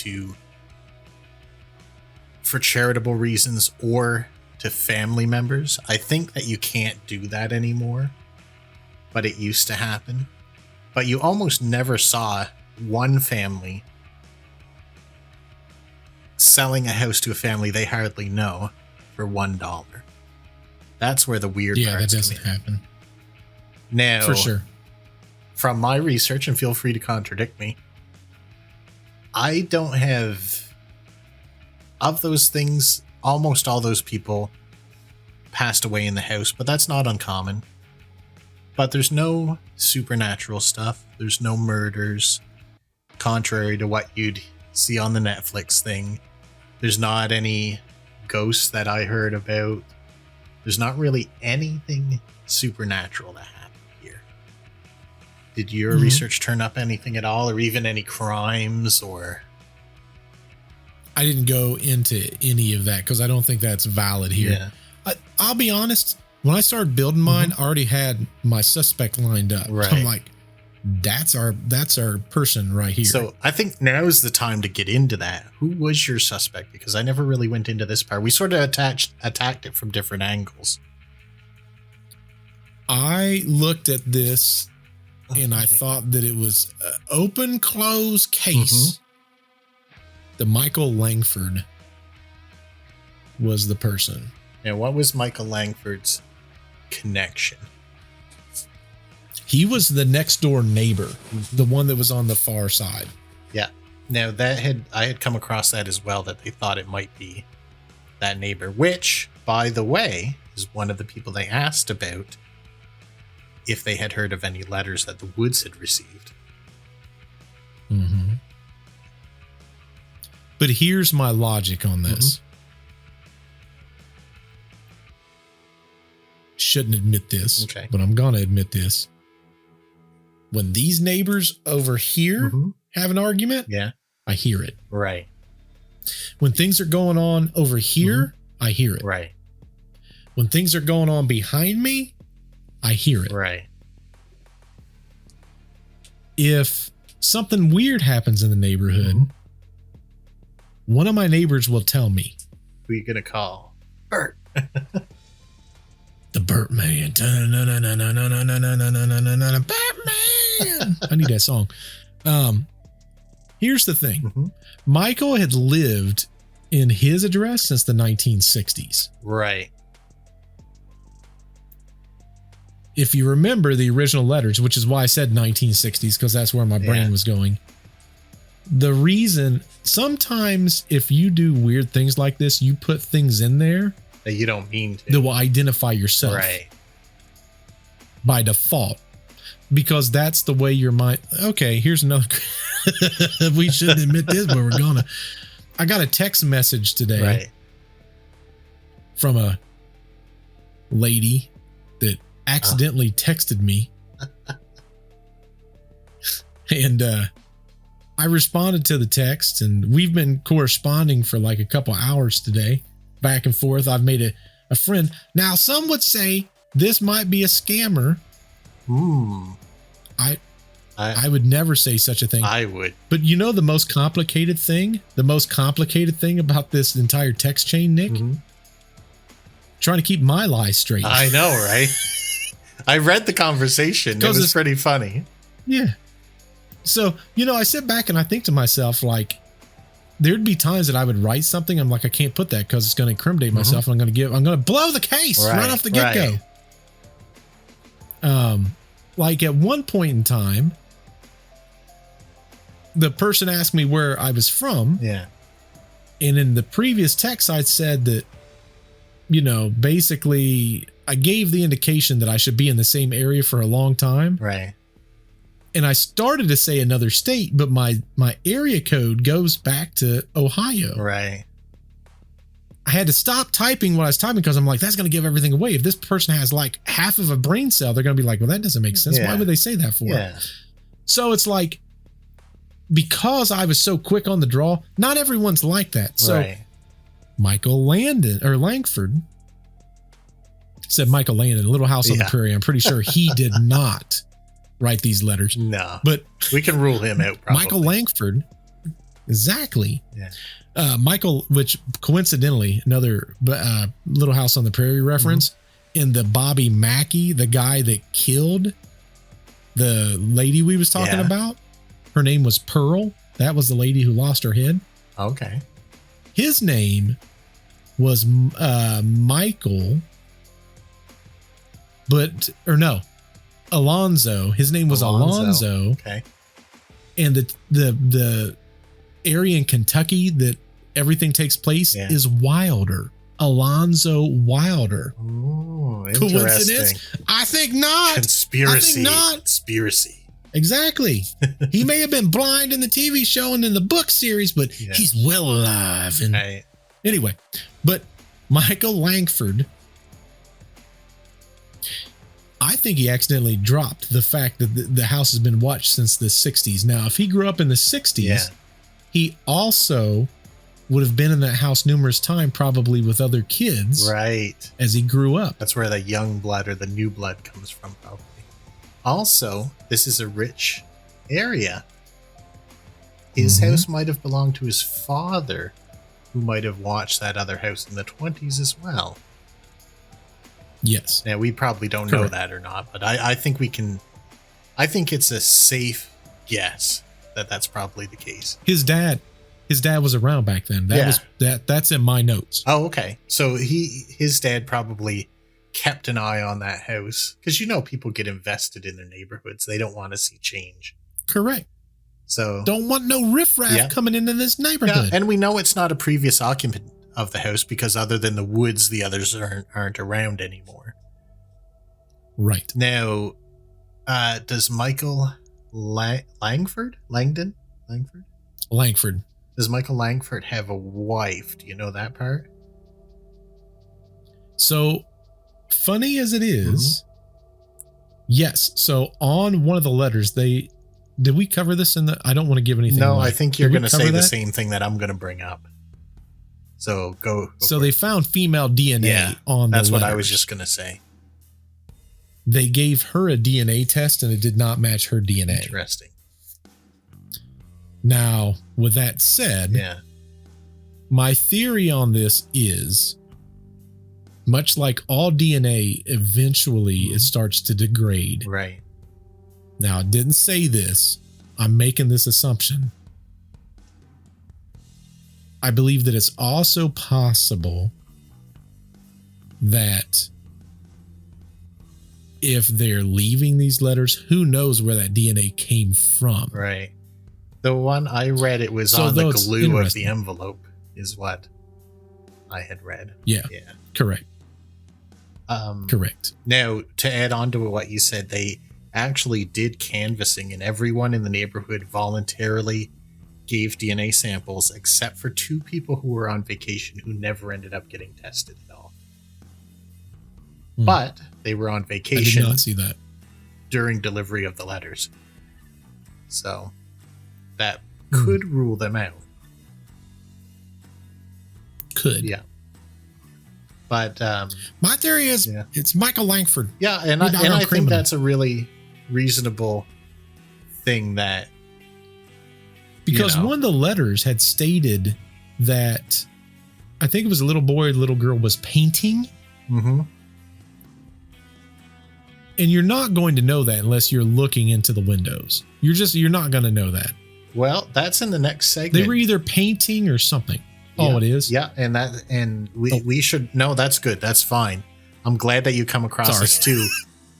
for charitable reasons or to family members. I think that you can't do that anymore, but it used to happen. But you almost never saw one family selling a house to a family they hardly know for $1. That's where the weird parts that doesn't come in. happen. Now, For sure. From my research, and feel free to contradict me, I don't have, of those things, almost all those people passed away in the house, but that's not uncommon. But there's no supernatural stuff. There's no murders, contrary to what you'd see on the Netflix thing. There's not any ghosts that I heard about. There's not really anything supernatural that happened here. Did your research turn up anything at all, or even any crimes? Or I didn't go into any of that because I don't think that's valid here. Yeah. I'll be honest. When I started building mine, I already had my suspect lined up. Right. So I'm like, that's our person right here. So I think now is the time to get into that. Who was your suspect? Because I never really went into this part. We sort of attacked it from different angles. I looked at this and I thought that it was an open close case. The Michael Langford was the person. Now, what was Michael Langford's connection? He was the next door neighbor, the one that was on the far side. Yeah. Now I had come across that as well, that they thought it might be that neighbor, which, by the way, is one of the people they asked about if they had heard of any letters that the Woods had received. But here's my logic on this. Shouldn't admit this, Okay. but I'm going to admit this. When these neighbors over here have an argument, Yeah. I hear it. Right. When things are going on over here, I hear it. Right. When things are going on behind me, I hear it. Right. If something weird happens in the neighborhood, one of my neighbors will tell me. Who are you going to call? Bert. The Bert Man. Batman. I need that song. Here's the thing. Michael had lived in his address since the 1960s. Right. if you remember the original letters, which is why I said 1960s, because that's where my brain was going. The reason, sometimes if you do weird things like this, you put things in there that you don't mean to. that will identify yourself. Right. By default. Because that's the way your mind. Okay, here's another. We shouldn't admit this, but we're gonna. I got a text message today from a lady that accidentally texted me. And I responded to the text, and we've been corresponding for like a couple hours today, back and forth. I've made a friend. Now, some would say this might be a scammer. I would never say such a thing. I would. But you know the most complicated thing about this entire text chain, Nick? Trying to keep my lies straight. I know, right? I read the conversation. It was pretty funny. Yeah. So, I sit back and I think to myself, like, there'd be times that I would write something. I'm like, I can't put that because it's going to incriminate myself. And I'm going to blow the case right off the get-go. Like at one point in time, the person asked me where I was from. Yeah. And in the previous text, I said that, basically I gave the indication that I should be in the same area for a long time. Right. And I started to say another state, but my area code goes back to Ohio. Right. I had to stop typing what I was typing because I'm like, that's going to give everything away. If this person has like half of a brain cell, they're going to be like, well, that doesn't make sense. Why would they say that for? Yeah. So it's like, because I was so quick on the draw, not everyone's like that. So Michael Langford said Michael Landon, Little House on the Prairie. I'm pretty sure he did not write these letters. No. But we can rule him out, probably. Michael Langford. Exactly. Yeah. Michael, which coincidentally, another Little House on the Prairie reference, in the Bobby Mackey, the guy that killed the lady we was talking about, her name was Pearl. That was the lady who lost her head. Okay. His name was Michael, Alonzo. His name was Alonzo. Okay. And the area in Kentucky that everything takes place is Wilder. Alonzo Wilder. Oh, coincidence? I think not. Conspiracy. I think not. Conspiracy. Exactly. He may have been blind in the TV show and in the book series, but he's well alive. And anyway, but Michael Langford, I think he accidentally dropped the fact that the house has been watched since the 60s. Now, if he grew up in the 60s, he also would have been in that house numerous times, probably with other kids. Right. As he grew up. That's where the young blood or the new blood comes from, probably. Also, this is a rich area. His house might have belonged to his father, who might have watched that other house in the 20s as well. Yes. Now, we probably don't know that or not, but I think we can. I think it's a safe guess that that's probably the case. His dad was around back then. That's in my notes. Oh, okay. So his dad probably kept an eye on that house because people get invested in their neighborhoods. They don't want to see change. Correct. So don't want no riffraff coming into this neighborhood. And we know it's not a previous occupant of the house because other than the woods, the others aren't around anymore. Right. Now, does Michael Langford? Does Michael Langford have a wife? Do you know that part? So, funny as it is, yes. So, on one of the letters, did we cover this I don't want to give anything away. I think you're going to say the same thing that I'm going to bring up. So, go so, they found female DNA on the letters. That's what I was just going to say. They gave her a DNA test, and it did not match her DNA. Interesting. Now, with that said, my theory on this is, much like all DNA, eventually it starts to degrade. Right. Now, I didn't say this. I'm making this assumption. I believe that it's also possible that if they're leaving these letters, who knows where that DNA came from? Right. The one I read, it was So on the though it's glue of the interesting. envelope, is what I had read. Yeah. Yeah. Correct. Correct. Now, to add on to what you said, they actually did canvassing, and everyone in the neighborhood voluntarily gave DNA samples except for 2 people who were on vacation who never ended up getting tested at all. But they were on I vacation did not see that. during delivery of the letters. So that could rule them out. Could. Yeah. But My theory is it's Michael Langford. yeah, and I think that's a really reasonable thing that, because one of the letters had stated that I think it was a little boy or little girl was painting. Mm-hmm. And you're not going to know that unless you're looking into the windows. You're not going to know that. Well, that's in the next segment. They were either painting or something. Yeah. Oh, it is? Yeah, and we should, no, that's good. That's fine. I'm glad that you come across this too.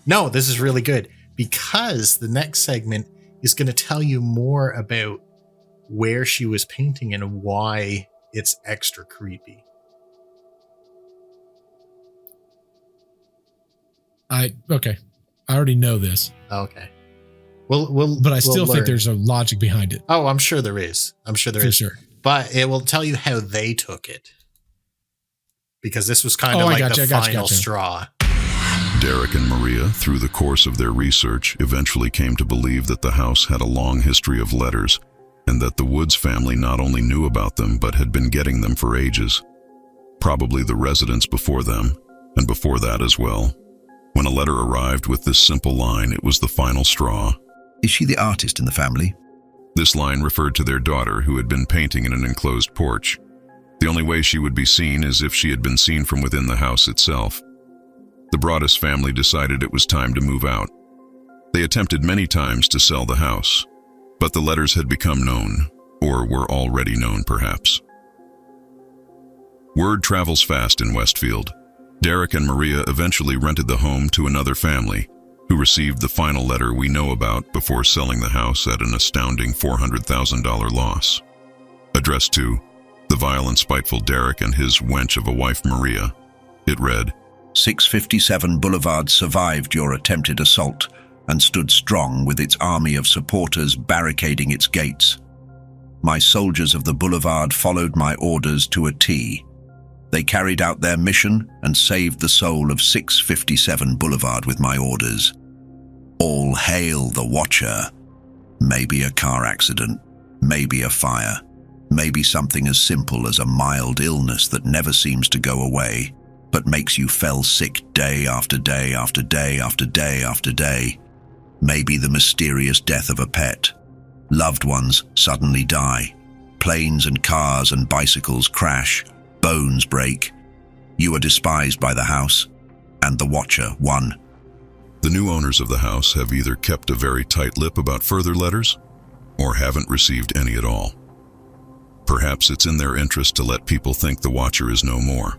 No, this is really good, because the next segment is going to tell you more about where she was painting and why it's extra creepy. Okay. I already know this. Okay. But I still think there's a logic behind it. Oh, I'm sure there is. I'm sure there is. For sure. But it will tell you how they took it, because this was kind of like the final straw. Derek and Maria, through the course of their research, eventually came to believe that the house had a long history of letters, and that the Woods family not only knew about them but had been getting them for ages. Probably the residents before them, and before that as well. When a letter arrived with this simple line, it was the final straw. Is she the artist in the family? This line referred to their daughter, who had been painting in an enclosed porch. The only way she would be seen is if she had been seen from within the house itself. The Broaddus family decided it was time to move out. They attempted many times to sell the house, but the letters had become known, or were already known perhaps. Word travels fast in Westfield. Derek and Maria eventually rented the home to another family, who received the final letter we know about before selling the house at an astounding $400,000 loss. Addressed to the vile and spiteful Derek and his wench of a wife Maria, it read, 657 Boulevard survived your attempted assault and stood strong with its army of supporters barricading its gates. My soldiers of the boulevard followed my orders to a T. They carried out their mission and saved the soul of 657 Boulevard with my orders. All hail the Watcher. Maybe a car accident, maybe a fire, maybe something as simple as a mild illness that never seems to go away, but makes you fell sick day after day after day after day after day. Maybe the mysterious death of a pet. Loved ones suddenly die. Planes and cars and bicycles crash. Bones break. You are despised by the house, and the Watcher won. The new owners of the house have either kept a very tight lip about further letters, or haven't received any at all. Perhaps it's in their interest to let people think the Watcher is no more.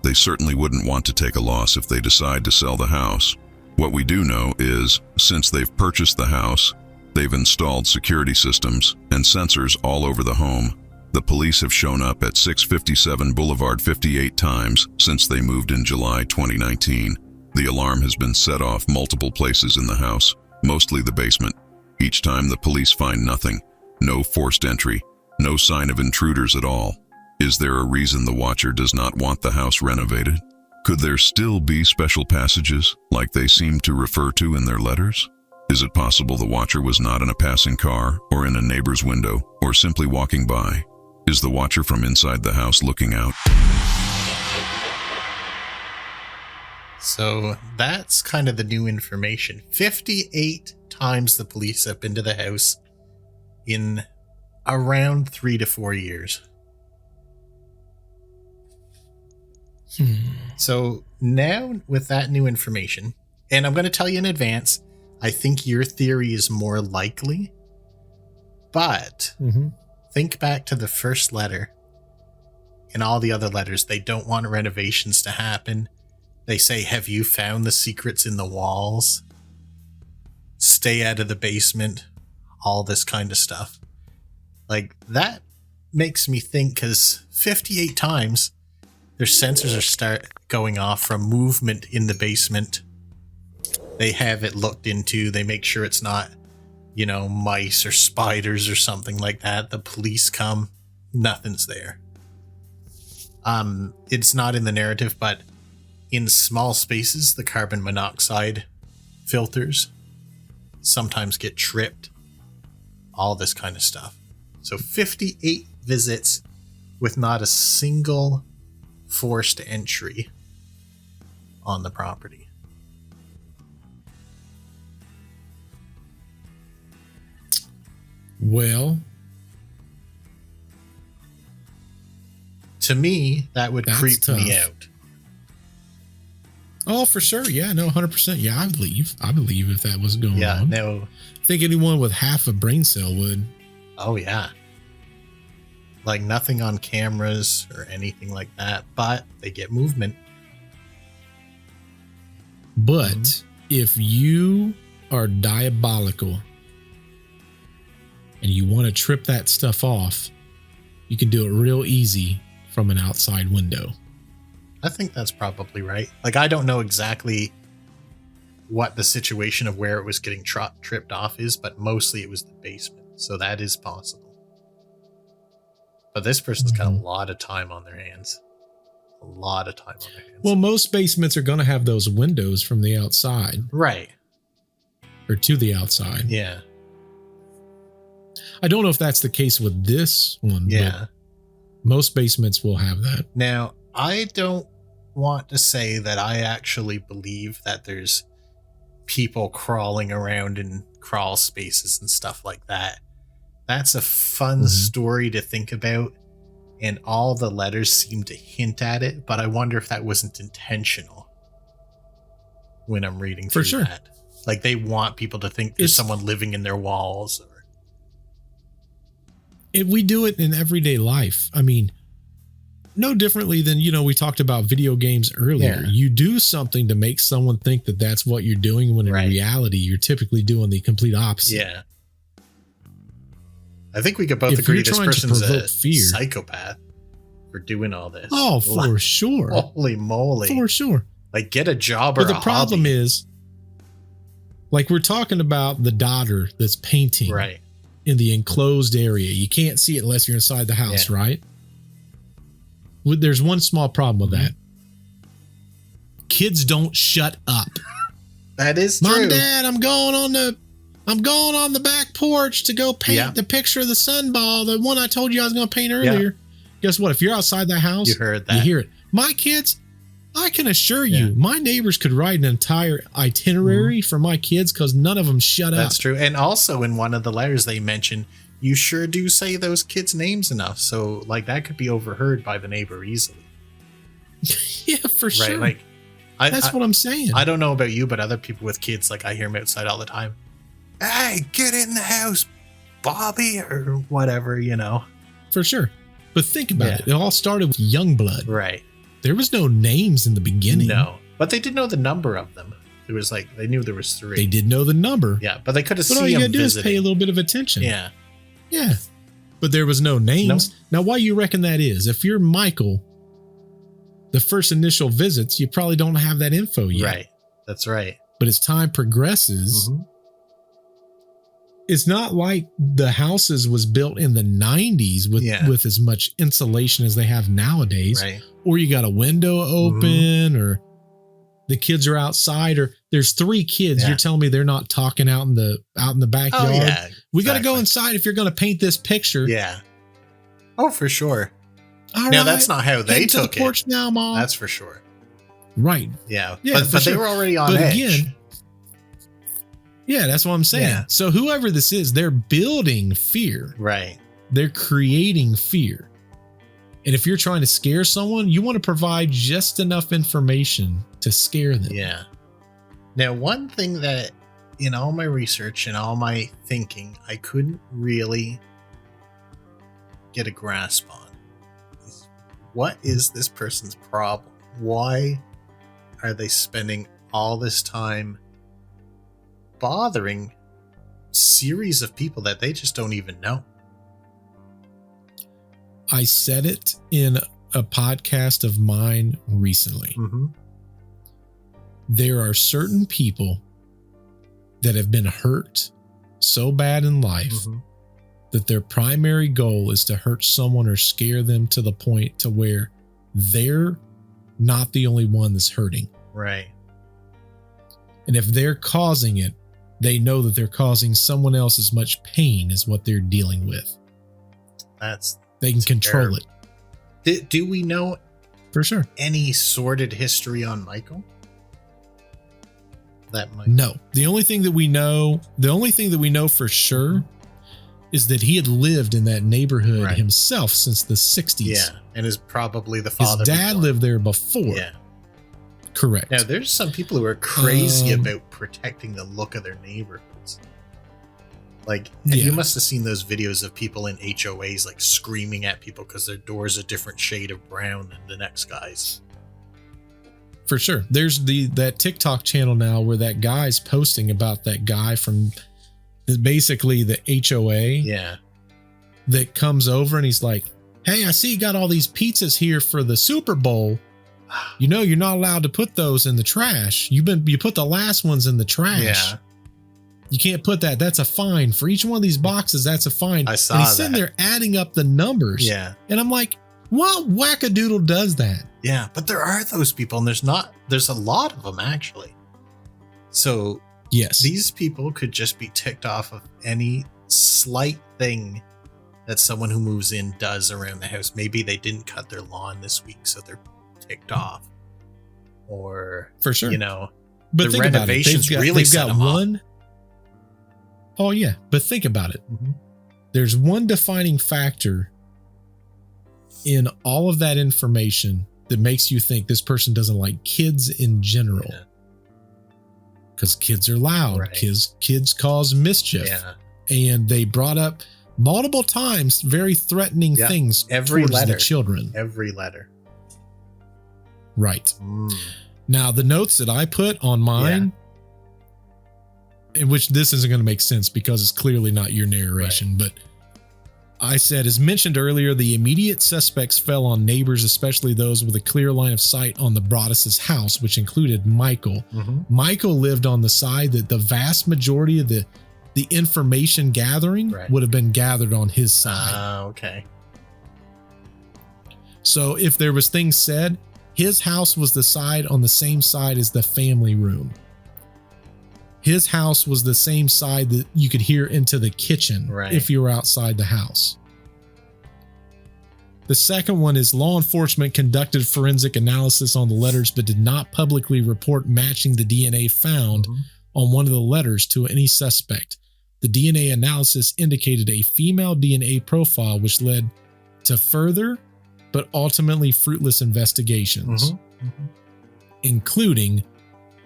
They certainly wouldn't want to take a loss if they decide to sell the house. What we do know is, since they've purchased the house, they've installed security systems and sensors all over the home. The police have shown up at 657 Boulevard 58 times since they moved in July 2019. The alarm has been set off multiple places in the house, mostly the basement. Each time the police find nothing, no forced entry, no sign of intruders at all. Is there a reason the Watcher does not want the house renovated? Could there still be special passages, like they seem to refer to in their letters? Is it possible the Watcher was not in a passing car, or in a neighbor's window, or simply walking by? Is the Watcher from inside the house looking out? So that's kind of the new information. 58 times the police have been to the house in around 3 to 4 years. So now with that new information, and I'm going to tell you in advance, I think your theory is more likely, but think back to the first letter and all the other letters. They don't want renovations to happen. They say, have you found the secrets in the walls? Stay out of the basement. All this kind of stuff. Like, that makes me think, because 58 times their sensors are start going off from movement in the basement. They have it looked into. They make sure it's not, mice or spiders or something like that. The police come. Nothing's there. It's not in the narrative, but in small spaces, the carbon monoxide filters sometimes get tripped. All this kind of stuff. So 58 visits with not a single forced entry on the property. Well, to me, that would That's creep me tough. out. Oh, for sure. Yeah, no, 100%. Yeah, I believe if that was going Yeah, on. no. I think anyone with half a brain cell would. Oh, yeah. Like nothing on cameras or anything like that, but they get movement. But if you are diabolical and you want to trip that stuff off, you can do it real easy from an outside window. I think that's probably right. Like, I don't know exactly what the situation of where it was getting tripped off is, but mostly it was the basement. So that is possible. But this person's got a lot of time on their hands. A lot of time on their hands. Well, most basements are going to have those windows from the outside. Right. Or to the outside. Yeah. I don't know if that's the case with this one. Yeah. But most basements will have that. Now, I don't want to say that I actually believe that there's people crawling around in crawl spaces and stuff like that. That's a fun story to think about, and all the letters seem to hint at it, but I wonder if that wasn't intentional when I'm reading through that. Like, they want people to think there's someone living in their walls. If we do it in everyday life, I mean, no differently than, we talked about video games earlier. Yeah. You do something to make someone think that that's what you're doing, when in reality, you're typically doing the complete opposite. Yeah. I think we could both agree this person's a psychopath for doing all this. Oh, for sure. Holy moly. For sure. Like, get a job or But the problem is, like, we're talking about the daughter that's painting in the enclosed area. You can't see it unless you're inside the house, right? There's one small problem with that. Kids don't shut up. That is true. Mom, Dad, I'm going on the back porch to go paint the picture of the sunball, the one I told you I was going to paint earlier. Guess what? If you're outside that house, you heard that. You hear it. My kids, I can assure you, my neighbors could write an entire itinerary for my kids because none of them shut up. That's true. And also in one of the letters they mentioned, you sure do say those kids' names enough. So, like, that could be overheard by the neighbor easily. Yeah, for sure. Like, that's what I'm saying. I don't know about you, but other people with kids, like, I hear them outside all the time. Hey, get in the house, Bobby, or whatever, For sure. But think about it. It all started with Youngblood. Right. There was no names in the beginning. No. But they did know the number of them. It was like, they knew there was 3. They did know the number. Yeah, but they could have seen them. But all you gotta do is visiting. pay a little bit of attention. Yeah. Yeah. But there was no names. Now, why you reckon that is? If you're Michael, the first initial visits, you probably don't have that info yet. Right. That's right. But as time progresses, it's not like the houses was built in the 90s with as much insulation as they have nowadays. Right. Or you got a window open, or the kids are outside, or there's 3 kids. You're telling me they're not talking out in the backyard? Oh, yeah. We got to go inside if you're going to paint this picture. Yeah. Oh, for sure. All now, right, that's not how they head to took the porch it. now, Mom. That's for sure. Right. Yeah. Yeah, but they were already on edge. Again, yeah, that's what I'm saying. Yeah. So whoever this is, they're building fear. Right. They're creating fear. And if you're trying to scare someone, you want to provide just enough information to scare them. Yeah. Now, one thing that in all my research and all my thinking, I couldn't really get a grasp on is, what is this person's problem? Why are they spending all this time bothering series of people that they just don't even know? I said it in a podcast of mine recently. Mm-hmm. There are certain people that have been hurt so bad in life that their primary goal is to hurt someone or scare them to the point to where they're not the only one that's hurting. Right. And if they're causing it, they know that they're causing someone else as much pain as what they're dealing with. They can control it. Do we know For sure. any sordid history on Michael? That might. No. The only thing that we know for sure is that he had lived in that neighborhood himself since the 60s. Yeah, and is probably the father. His dad lived there before. Yeah. Correct. Now, there's some people who are crazy about protecting the look of their neighborhoods. Like, and you must have seen those videos of people in HOAs like screaming at people because their door's a different shade of brown than the next guy's. For sure. There's that TikTok channel now where that guy's posting about that guy from basically the HOA. Yeah. That comes over and he's like, "Hey, I see you got all these pizzas here for the Super Bowl. You know, you're not allowed to put those in the trash. You put the last ones in the trash. Yeah. You can't put that. That's a fine. For each one of these boxes, that's a fine." I saw and he's sitting there adding up the numbers. Yeah. And I'm like, what wackadoodle does that? Yeah, but there are those people, and there's a lot of them actually. So yes, these people could just be ticked off of any slight thing that someone who moves in does around the house. Maybe they didn't cut their lawn this week, so they're ticked off. Or for sure, you know, but the renovations really set them off. Oh yeah, but think about it. Mm-hmm. There's one defining factor in all of that information that makes you think this person doesn't like kids in general. Because kids are loud. Right. Kids cause mischief. Yeah. And they brought up multiple times very threatening things towards the children. Every letter. Right. Now, the notes that I put on mine, in which this isn't going to make sense because it's clearly not your narration, but I said, as mentioned earlier, the immediate suspects fell on neighbors, especially those with a clear line of sight on the Broaddus' house, which included Michael. Michael lived on the side that the vast majority of the information gathering would have been gathered on his side. Okay. So if there was things said, his house was the side on the same side as the family room. His house was the same side that you could hear into the kitchen if you were outside the house. The second one is law enforcement conducted forensic analysis on the letters, but did not publicly report matching the DNA found on one of the letters to any suspect. The DNA analysis indicated a female DNA profile, which led to further, but ultimately fruitless investigations, including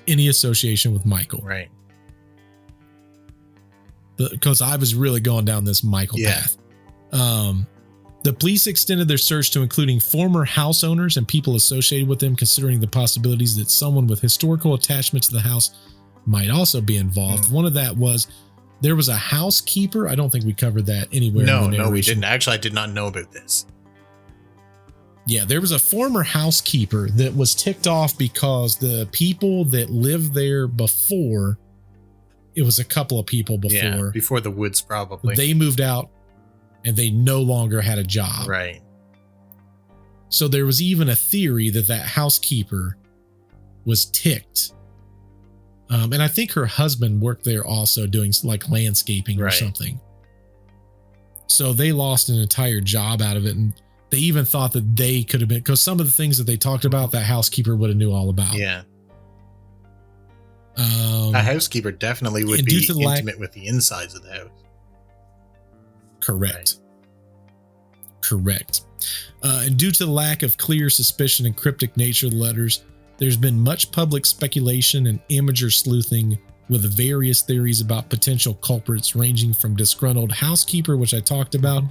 any association with Michael. Right. Because I was really going down this Michael path. The police extended their search to including former house owners and people associated with them, considering the possibilities that someone with historical attachment to the house might also be involved. One of that was there was a housekeeper. I don't think we covered that anywhere. No, we didn't. Actually, I did not know about this. Yeah, there was a former housekeeper that was ticked off because the people that lived there before, it was a couple of people before the Woods probably. They moved out and they no longer had a job. Right. So there was even a theory that housekeeper was ticked. And I think her husband worked there also doing like landscaping or something. So they lost an entire job out of it. And they even thought that they could have been, because some of the things that they talked about, that housekeeper would have knew all about. Yeah. A housekeeper definitely would be intimate with the insides of the house. Correct. And due to the lack of clear suspicion and cryptic nature of the letters, there's been much public speculation and amateur sleuthing with various theories about potential culprits, ranging from disgruntled housekeeper, which I talked about,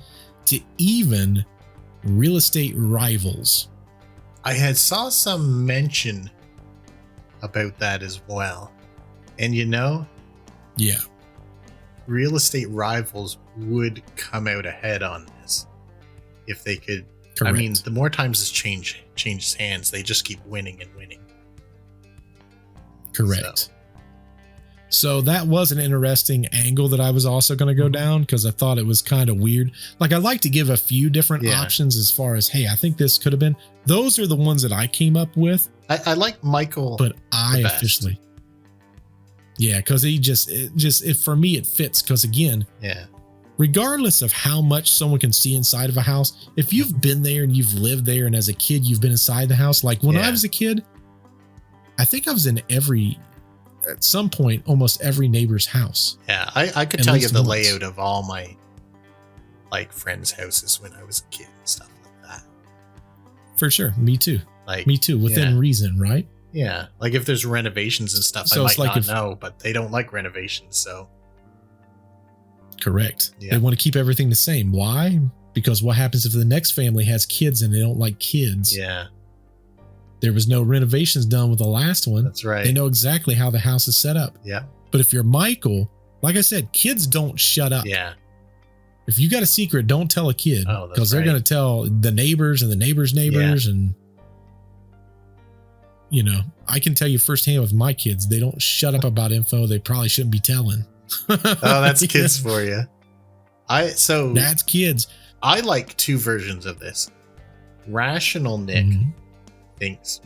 to even real estate rivals. I had saw some mention about that as well. And Yeah. real estate rivals would come out ahead on this if they could. Correct. I mean, the more times this changes hands, they just keep winning and winning. Correct. So that was an interesting angle that I was also going to go down, because I thought it was kind of weird. Like, I like to give a few different options as far as, hey, I think this could have been. Those are the ones that I came up with. I like Michael, but I officially, because for me it fits, because again, regardless of how much someone can see inside of a house, if you've been there and you've lived there, and as a kid you've been inside the house, like when I was a kid, I think I was in at some point, almost every neighbor's house. Yeah, I could tell you the layout of all my friends' houses when I was a kid and stuff like that. For sure. Me too. Me too, within reason, right? Yeah. Like if there's renovations and stuff, so I might not know, but they don't like renovations, so. Correct. Yeah. They want to keep everything the same. Why? Because what happens if the next family has kids and they don't like kids? Yeah. There was no renovations done with the last one. That's right. They know exactly how the house is set up. Yeah. But if you're Michael, like I said, kids don't shut up. Yeah. If you got a secret, don't tell a kid, because they're going to tell the neighbors and the neighbors' neighbors. And, I can tell you firsthand with my kids, they don't shut up about info they probably shouldn't be telling. That's kids for you. That's kids. I like two versions of this. Rational Nick thinks,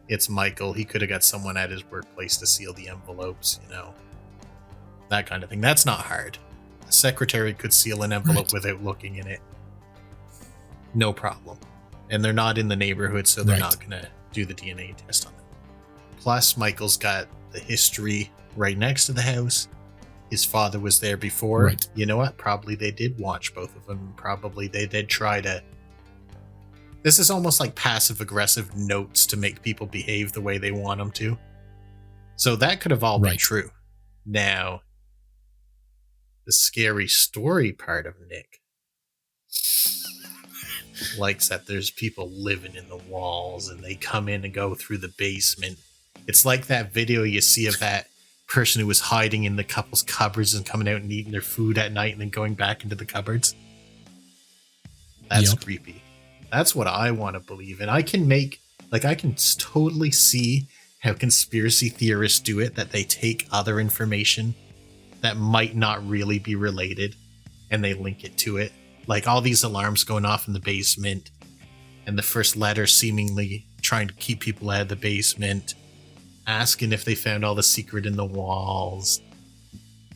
it's Michael. He could have got someone at his workplace to seal the envelopes, that kind of thing. That's not hard. A secretary could seal an envelope without looking in it. No problem. And they're not in the neighborhood, so they're not going to do the DNA test on them. Plus, Michael's got the history right next to the house. His father was there before. Right. You know what? Probably they did watch both of them. Probably they did try to. This is almost like passive-aggressive notes to make people behave the way they want them to. So that could have all been true. Now, the scary story part of Nick likes that there's people living in the walls and they come in and go through the basement. It's like that video you see of that person who was hiding in the couple's cupboards and coming out and eating their food at night and then going back into the cupboards. That's creepy. That's what I want to believe. And I can totally see how conspiracy theorists do it, that they take other information that might not really be related and they link it to it. Like all these alarms going off in the basement and the first letter seemingly trying to keep people out of the basement, asking if they found all the secret in the walls.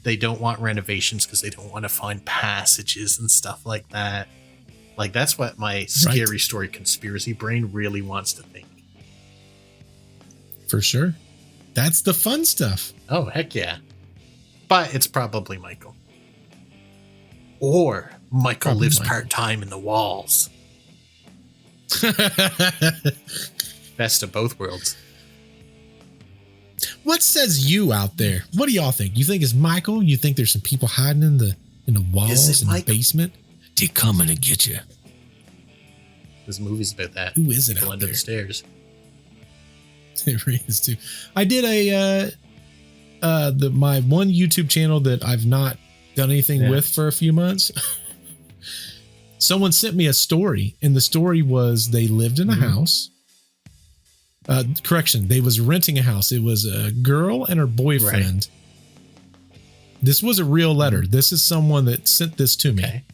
They don't want renovations because they don't want to find passages and stuff like that. Like that's what my scary story conspiracy brain really wants to think. For sure. That's the fun stuff. Oh, heck yeah. But it's probably Michael. Or Michael lives part-time in the walls. Best of both worlds. What says you out there? What do y'all think? You think it's Michael? You think there's some people hiding in the walls in the basement? They're coming to get you. This movie's about that. Who is it out under there? The stairs. It really is too. I did my one YouTube channel that I've not done anything with for a few months. Someone sent me a story, and the story was they lived in a house. Correction, they was renting a house. It was a girl and her boyfriend. This was a real letter. This is someone that sent this to me.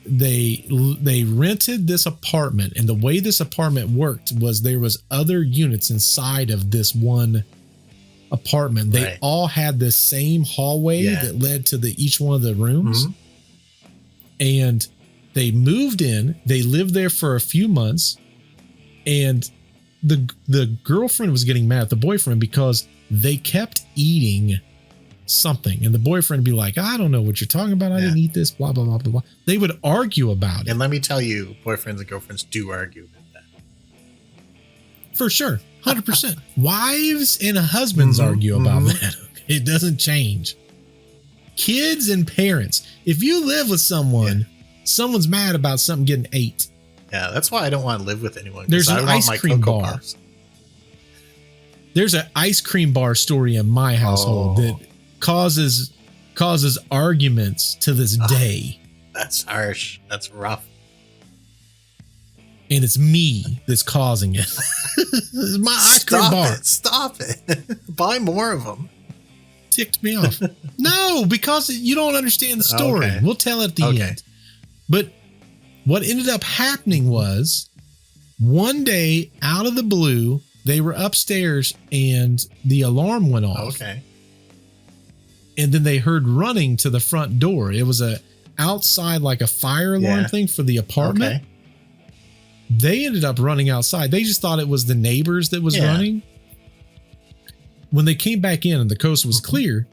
They rented this apartment, and the way this apartment worked was there was other units inside of this one apartment. They all had the same hallway that led to each one of the rooms. And they moved in. They lived there for a few months, and the girlfriend was getting mad at the boyfriend because they kept eating something, and the boyfriend would be like, I don't know what you're talking about. I didn't eat this, blah, blah, blah, blah, blah. They would argue about it. And let me tell you, boyfriends and girlfriends do argue about that. For sure. 100%. Wives and husbands argue about that. It doesn't change. Kids and parents. If you live with someone, someone's mad about something getting ate. Yeah, that's why I don't want to live with anyone. There's an ice cream bar. There's an ice cream bar story in my household that causes arguments to this day. That's harsh. That's rough. And it's me that's causing it. It's my ice cream bar. Stop it. Buy more of them. Ticked me off. No, because you don't understand the story. Okay. We'll tell it at the end. But what ended up happening was one day out of the blue, they were upstairs and the alarm went off. Okay. And then they heard running to the front door. It was a outside, like a fire alarm thing for the apartment. Okay. They ended up running outside. They just thought it was the neighbors that was running. When they came back in and the coast was clear,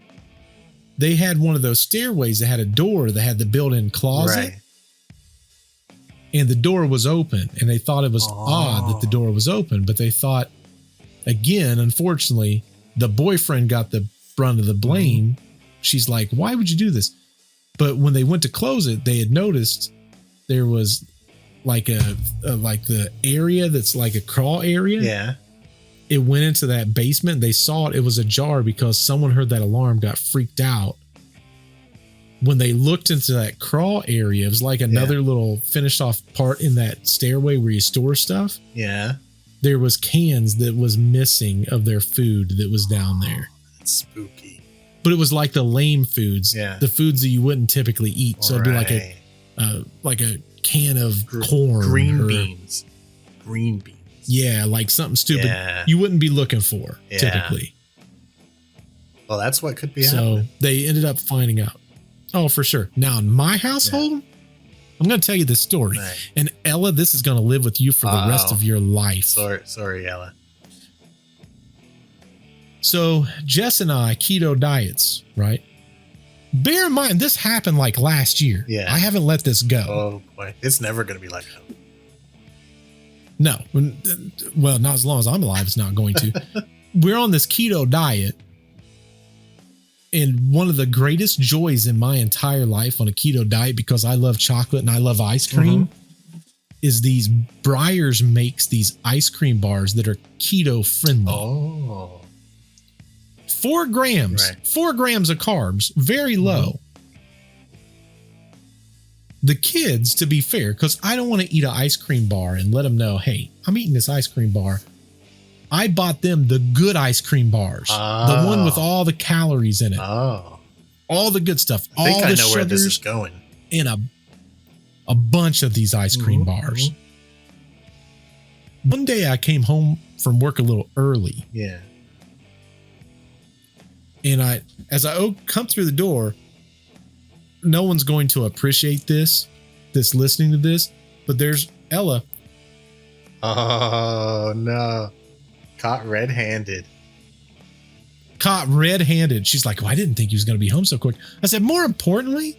they had one of those stairways that had a door that had the built-in closet. Right. And the door was open. And they thought it was odd that the door was open. But they thought, again, unfortunately, the boyfriend got the brunt of the blame. She's like, why would you do this? But when they went to close it, they had noticed there was like like the area that's like a crawl area. Yeah. It went into that basement. They saw it. It was ajar because someone heard that alarm, got freaked out. When they looked into that crawl area, it was like another little finished off part in that stairway where you store stuff. Yeah. There was cans that was missing of their food that was down there. That's spooky. But it was like the lame foods, the foods that you wouldn't typically eat. So it'd be like a can of corn, green beans. Yeah, like something stupid you wouldn't be looking for typically. Well, that's what could be so happening. They ended up finding out. Oh, for sure. Now in my household, I'm going to tell you this story. Right. And Ella, this is going to live with you for the rest of your life. Sorry, Ella. So Jess and I, keto diets, right? Bear in mind, this happened like last year. Yeah. I haven't let this go. Oh boy. It's never going to be like that. No. Well, not as long as I'm alive, it's not going to. We're on this keto diet. And one of the greatest joys in my entire life on a keto diet, because I love chocolate and I love ice cream, is these Breyers makes these ice cream bars that are keto friendly. Oh. 4 grams, 4 grams of carbs, very low. The kids, to be fair, because I don't want to eat an ice cream bar and let them know, hey, I'm eating this ice cream bar. I bought them the good ice cream bars, the one with all the calories in it, all the good stuff, I think all I the know sugars, where this is going. and a bunch of these ice cream bars. One day I came home from work a little early. Yeah. And as I come through the door, no one's going to appreciate this listening to this, but there's Ella. Oh no. Caught red-handed. She's like, well, I didn't think he was going to be home so quick. I said, more importantly,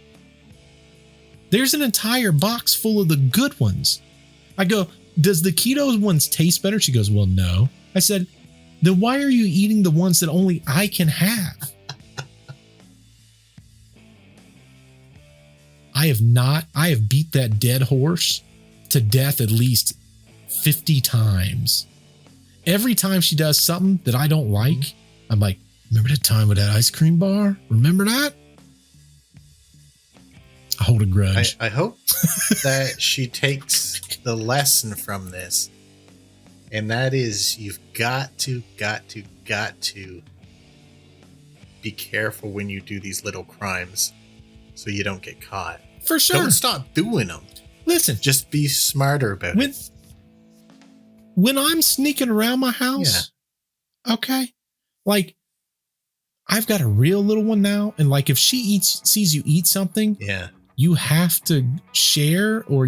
there's an entire box full of the good ones. I go, does the keto ones taste better? She goes, well, no. I said, then why are you eating the ones that only I can have? I have beat that dead horse to death at least 50 times. Every time she does something that I don't like, I'm like, remember that time with that ice cream bar? Remember that? I hold a grudge. I hope that she takes the lesson from this. And that is, you've got to be careful when you do these little crimes so you don't get caught. For sure. Don't stop doing them. Listen. Just be smarter about it. When I'm sneaking around my house, okay, like I've got a real little one now. And like if she sees you eat something, you have to share, or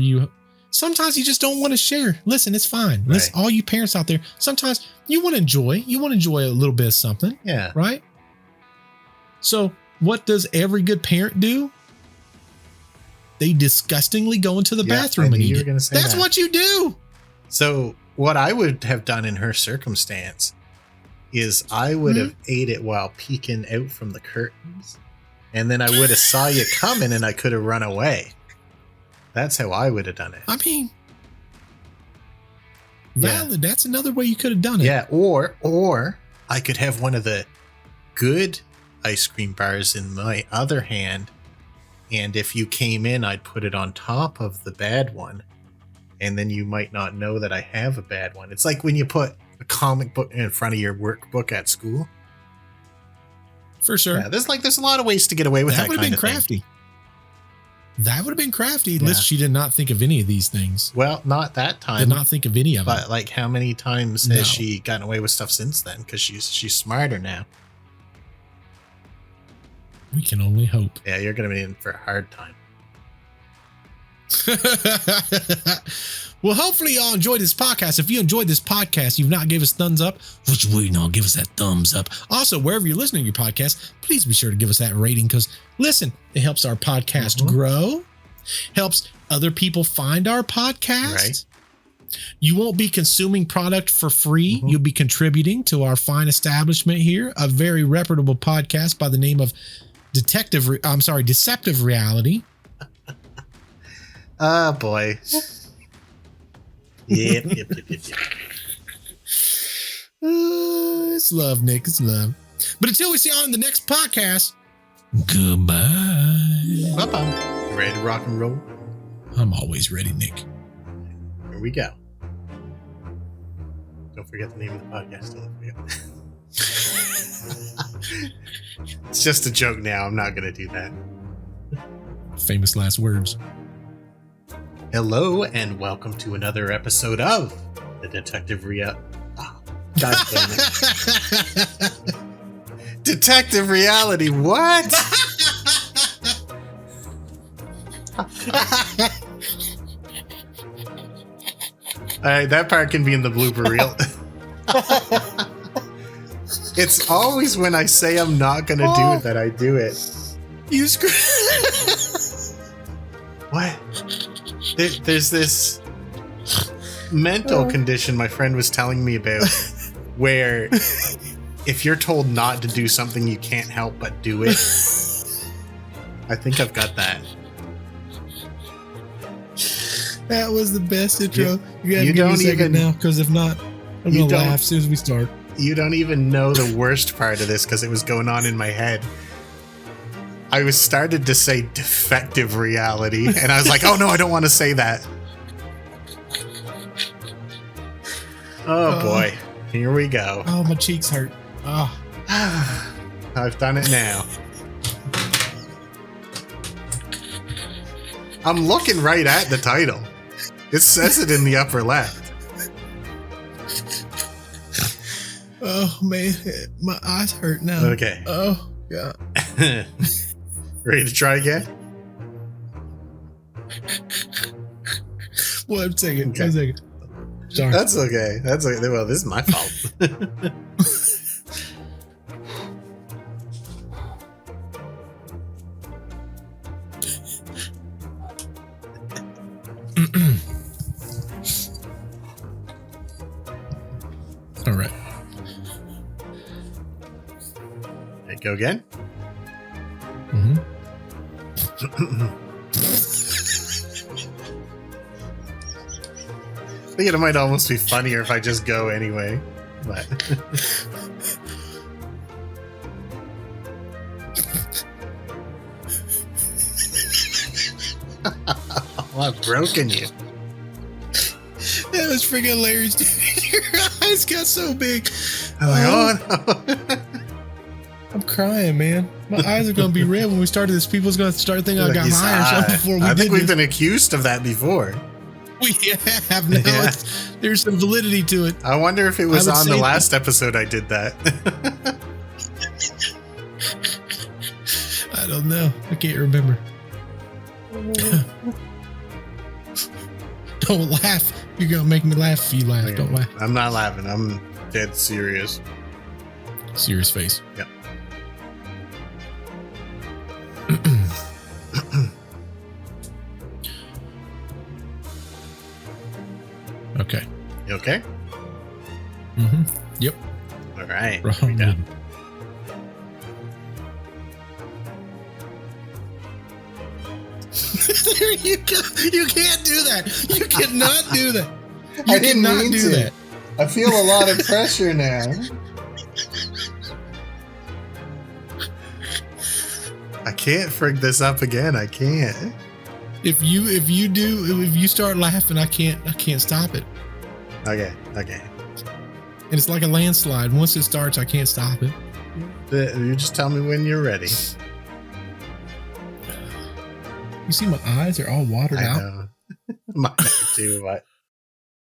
sometimes you just don't want to share. Listen, it's fine. Listen, all you parents out there, sometimes you want to enjoy a little bit of something. Yeah. Right. So what does every good parent do? They disgustingly go into the bathroom and eat it. That's what you do. So what I would have done in her circumstance is I would have ate it while peeking out from the curtains. And then I would have saw you coming and I could have run away. That's how I would have done it. I mean, valid. That's another way you could have done it. Yeah. Or I could have one of the good ice cream bars in my other hand, and if you came in, I'd put it on top of the bad one, and then you might not know that I have a bad one. It's like when you put a comic book in front of your workbook at school. For sure. Yeah, there's a lot of ways to get away with that. That would have been crafty. That would have been crafty. At least she did not think of any of these things. Well, not that time. Did not think of any of them. But like, how many times has she gotten away with stuff since then? Because she's smarter now. We can only hope. Yeah, you're going to be in for a hard time. Well, hopefully y'all enjoyed this podcast. If you enjoyed this podcast, you've not gave us thumbs up, what you waiting on? Give us that thumbs up. Also, wherever you're listening to your podcast, please be sure to give us that rating, because listen, it helps our podcast grow, helps other people find our podcast. Right. You won't be consuming product for free. You'll be contributing to our fine establishment here, a very reputable podcast by the name of Deceptive Reality. Oh, boy. Yep. It's love, Nick. It's love. But until we see you on the next podcast, goodbye. Bye-bye. You ready to rock and roll? I'm always ready, Nick. Here we go. Don't forget the name of the podcast. Don't forget. It's just a joke now. I'm not going to do that. Famous last words. Hello, and welcome to another episode of the Detective Reality. Oh, God damn it. Detective Reality, what? Alright, that part can be in the blooper reel. It's always when I say I'm not gonna do it that I do it. You screw. What? There's this mental condition my friend was telling me about where if you're told not to do something, you can't help but do it. I think I've got that. That was the best intro. You gotta you give me a don't second even now, because if not, I'm gonna laugh as soon as we start. You don't even know the worst part of this, because it was going on in my head. I was started to say defective reality, and I was like, oh no, I don't want to say that. Oh boy, here we go. Oh, my cheeks hurt. Oh. I've done it now. I'm looking right at the title. It says it in the upper left. Oh man, my eyes hurt now. Okay. Oh God. Ready to try again? One second. Okay. 1 second. Sorry. That's okay. That's okay. Well, this is my fault. All right. Okay, go again. I think it might almost be funnier if I just go anyway. But oh, I've broken you. That was freaking hilarious, dude. Your eyes got so big. I'm like, oh no. I'm crying, man. My eyes are going to be red when we started this. People's going to start thinking I got high or something before we did. I think we've been accused of that before. We have now. Yeah. There's some validity to it. I wonder if it was on the last episode I did that. I don't know. I can't remember. Don't laugh. You're going to make me laugh if you laugh. Okay. Don't laugh. I'm not laughing. I'm dead serious. Serious face. Yep. Okay. You okay? Mm-hmm. Yep. All right. Wrong. There you go. You can't do that. You cannot do that. You I didn't cannot mean do to. that. I feel a lot of pressure now. I can't frig this up again. I can't. If you start laughing, I can't stop it. Okay. And it's like a landslide. Once it starts, I can't stop it. You just tell me when you're ready. You see my eyes are all watered out. I know. Mine too, but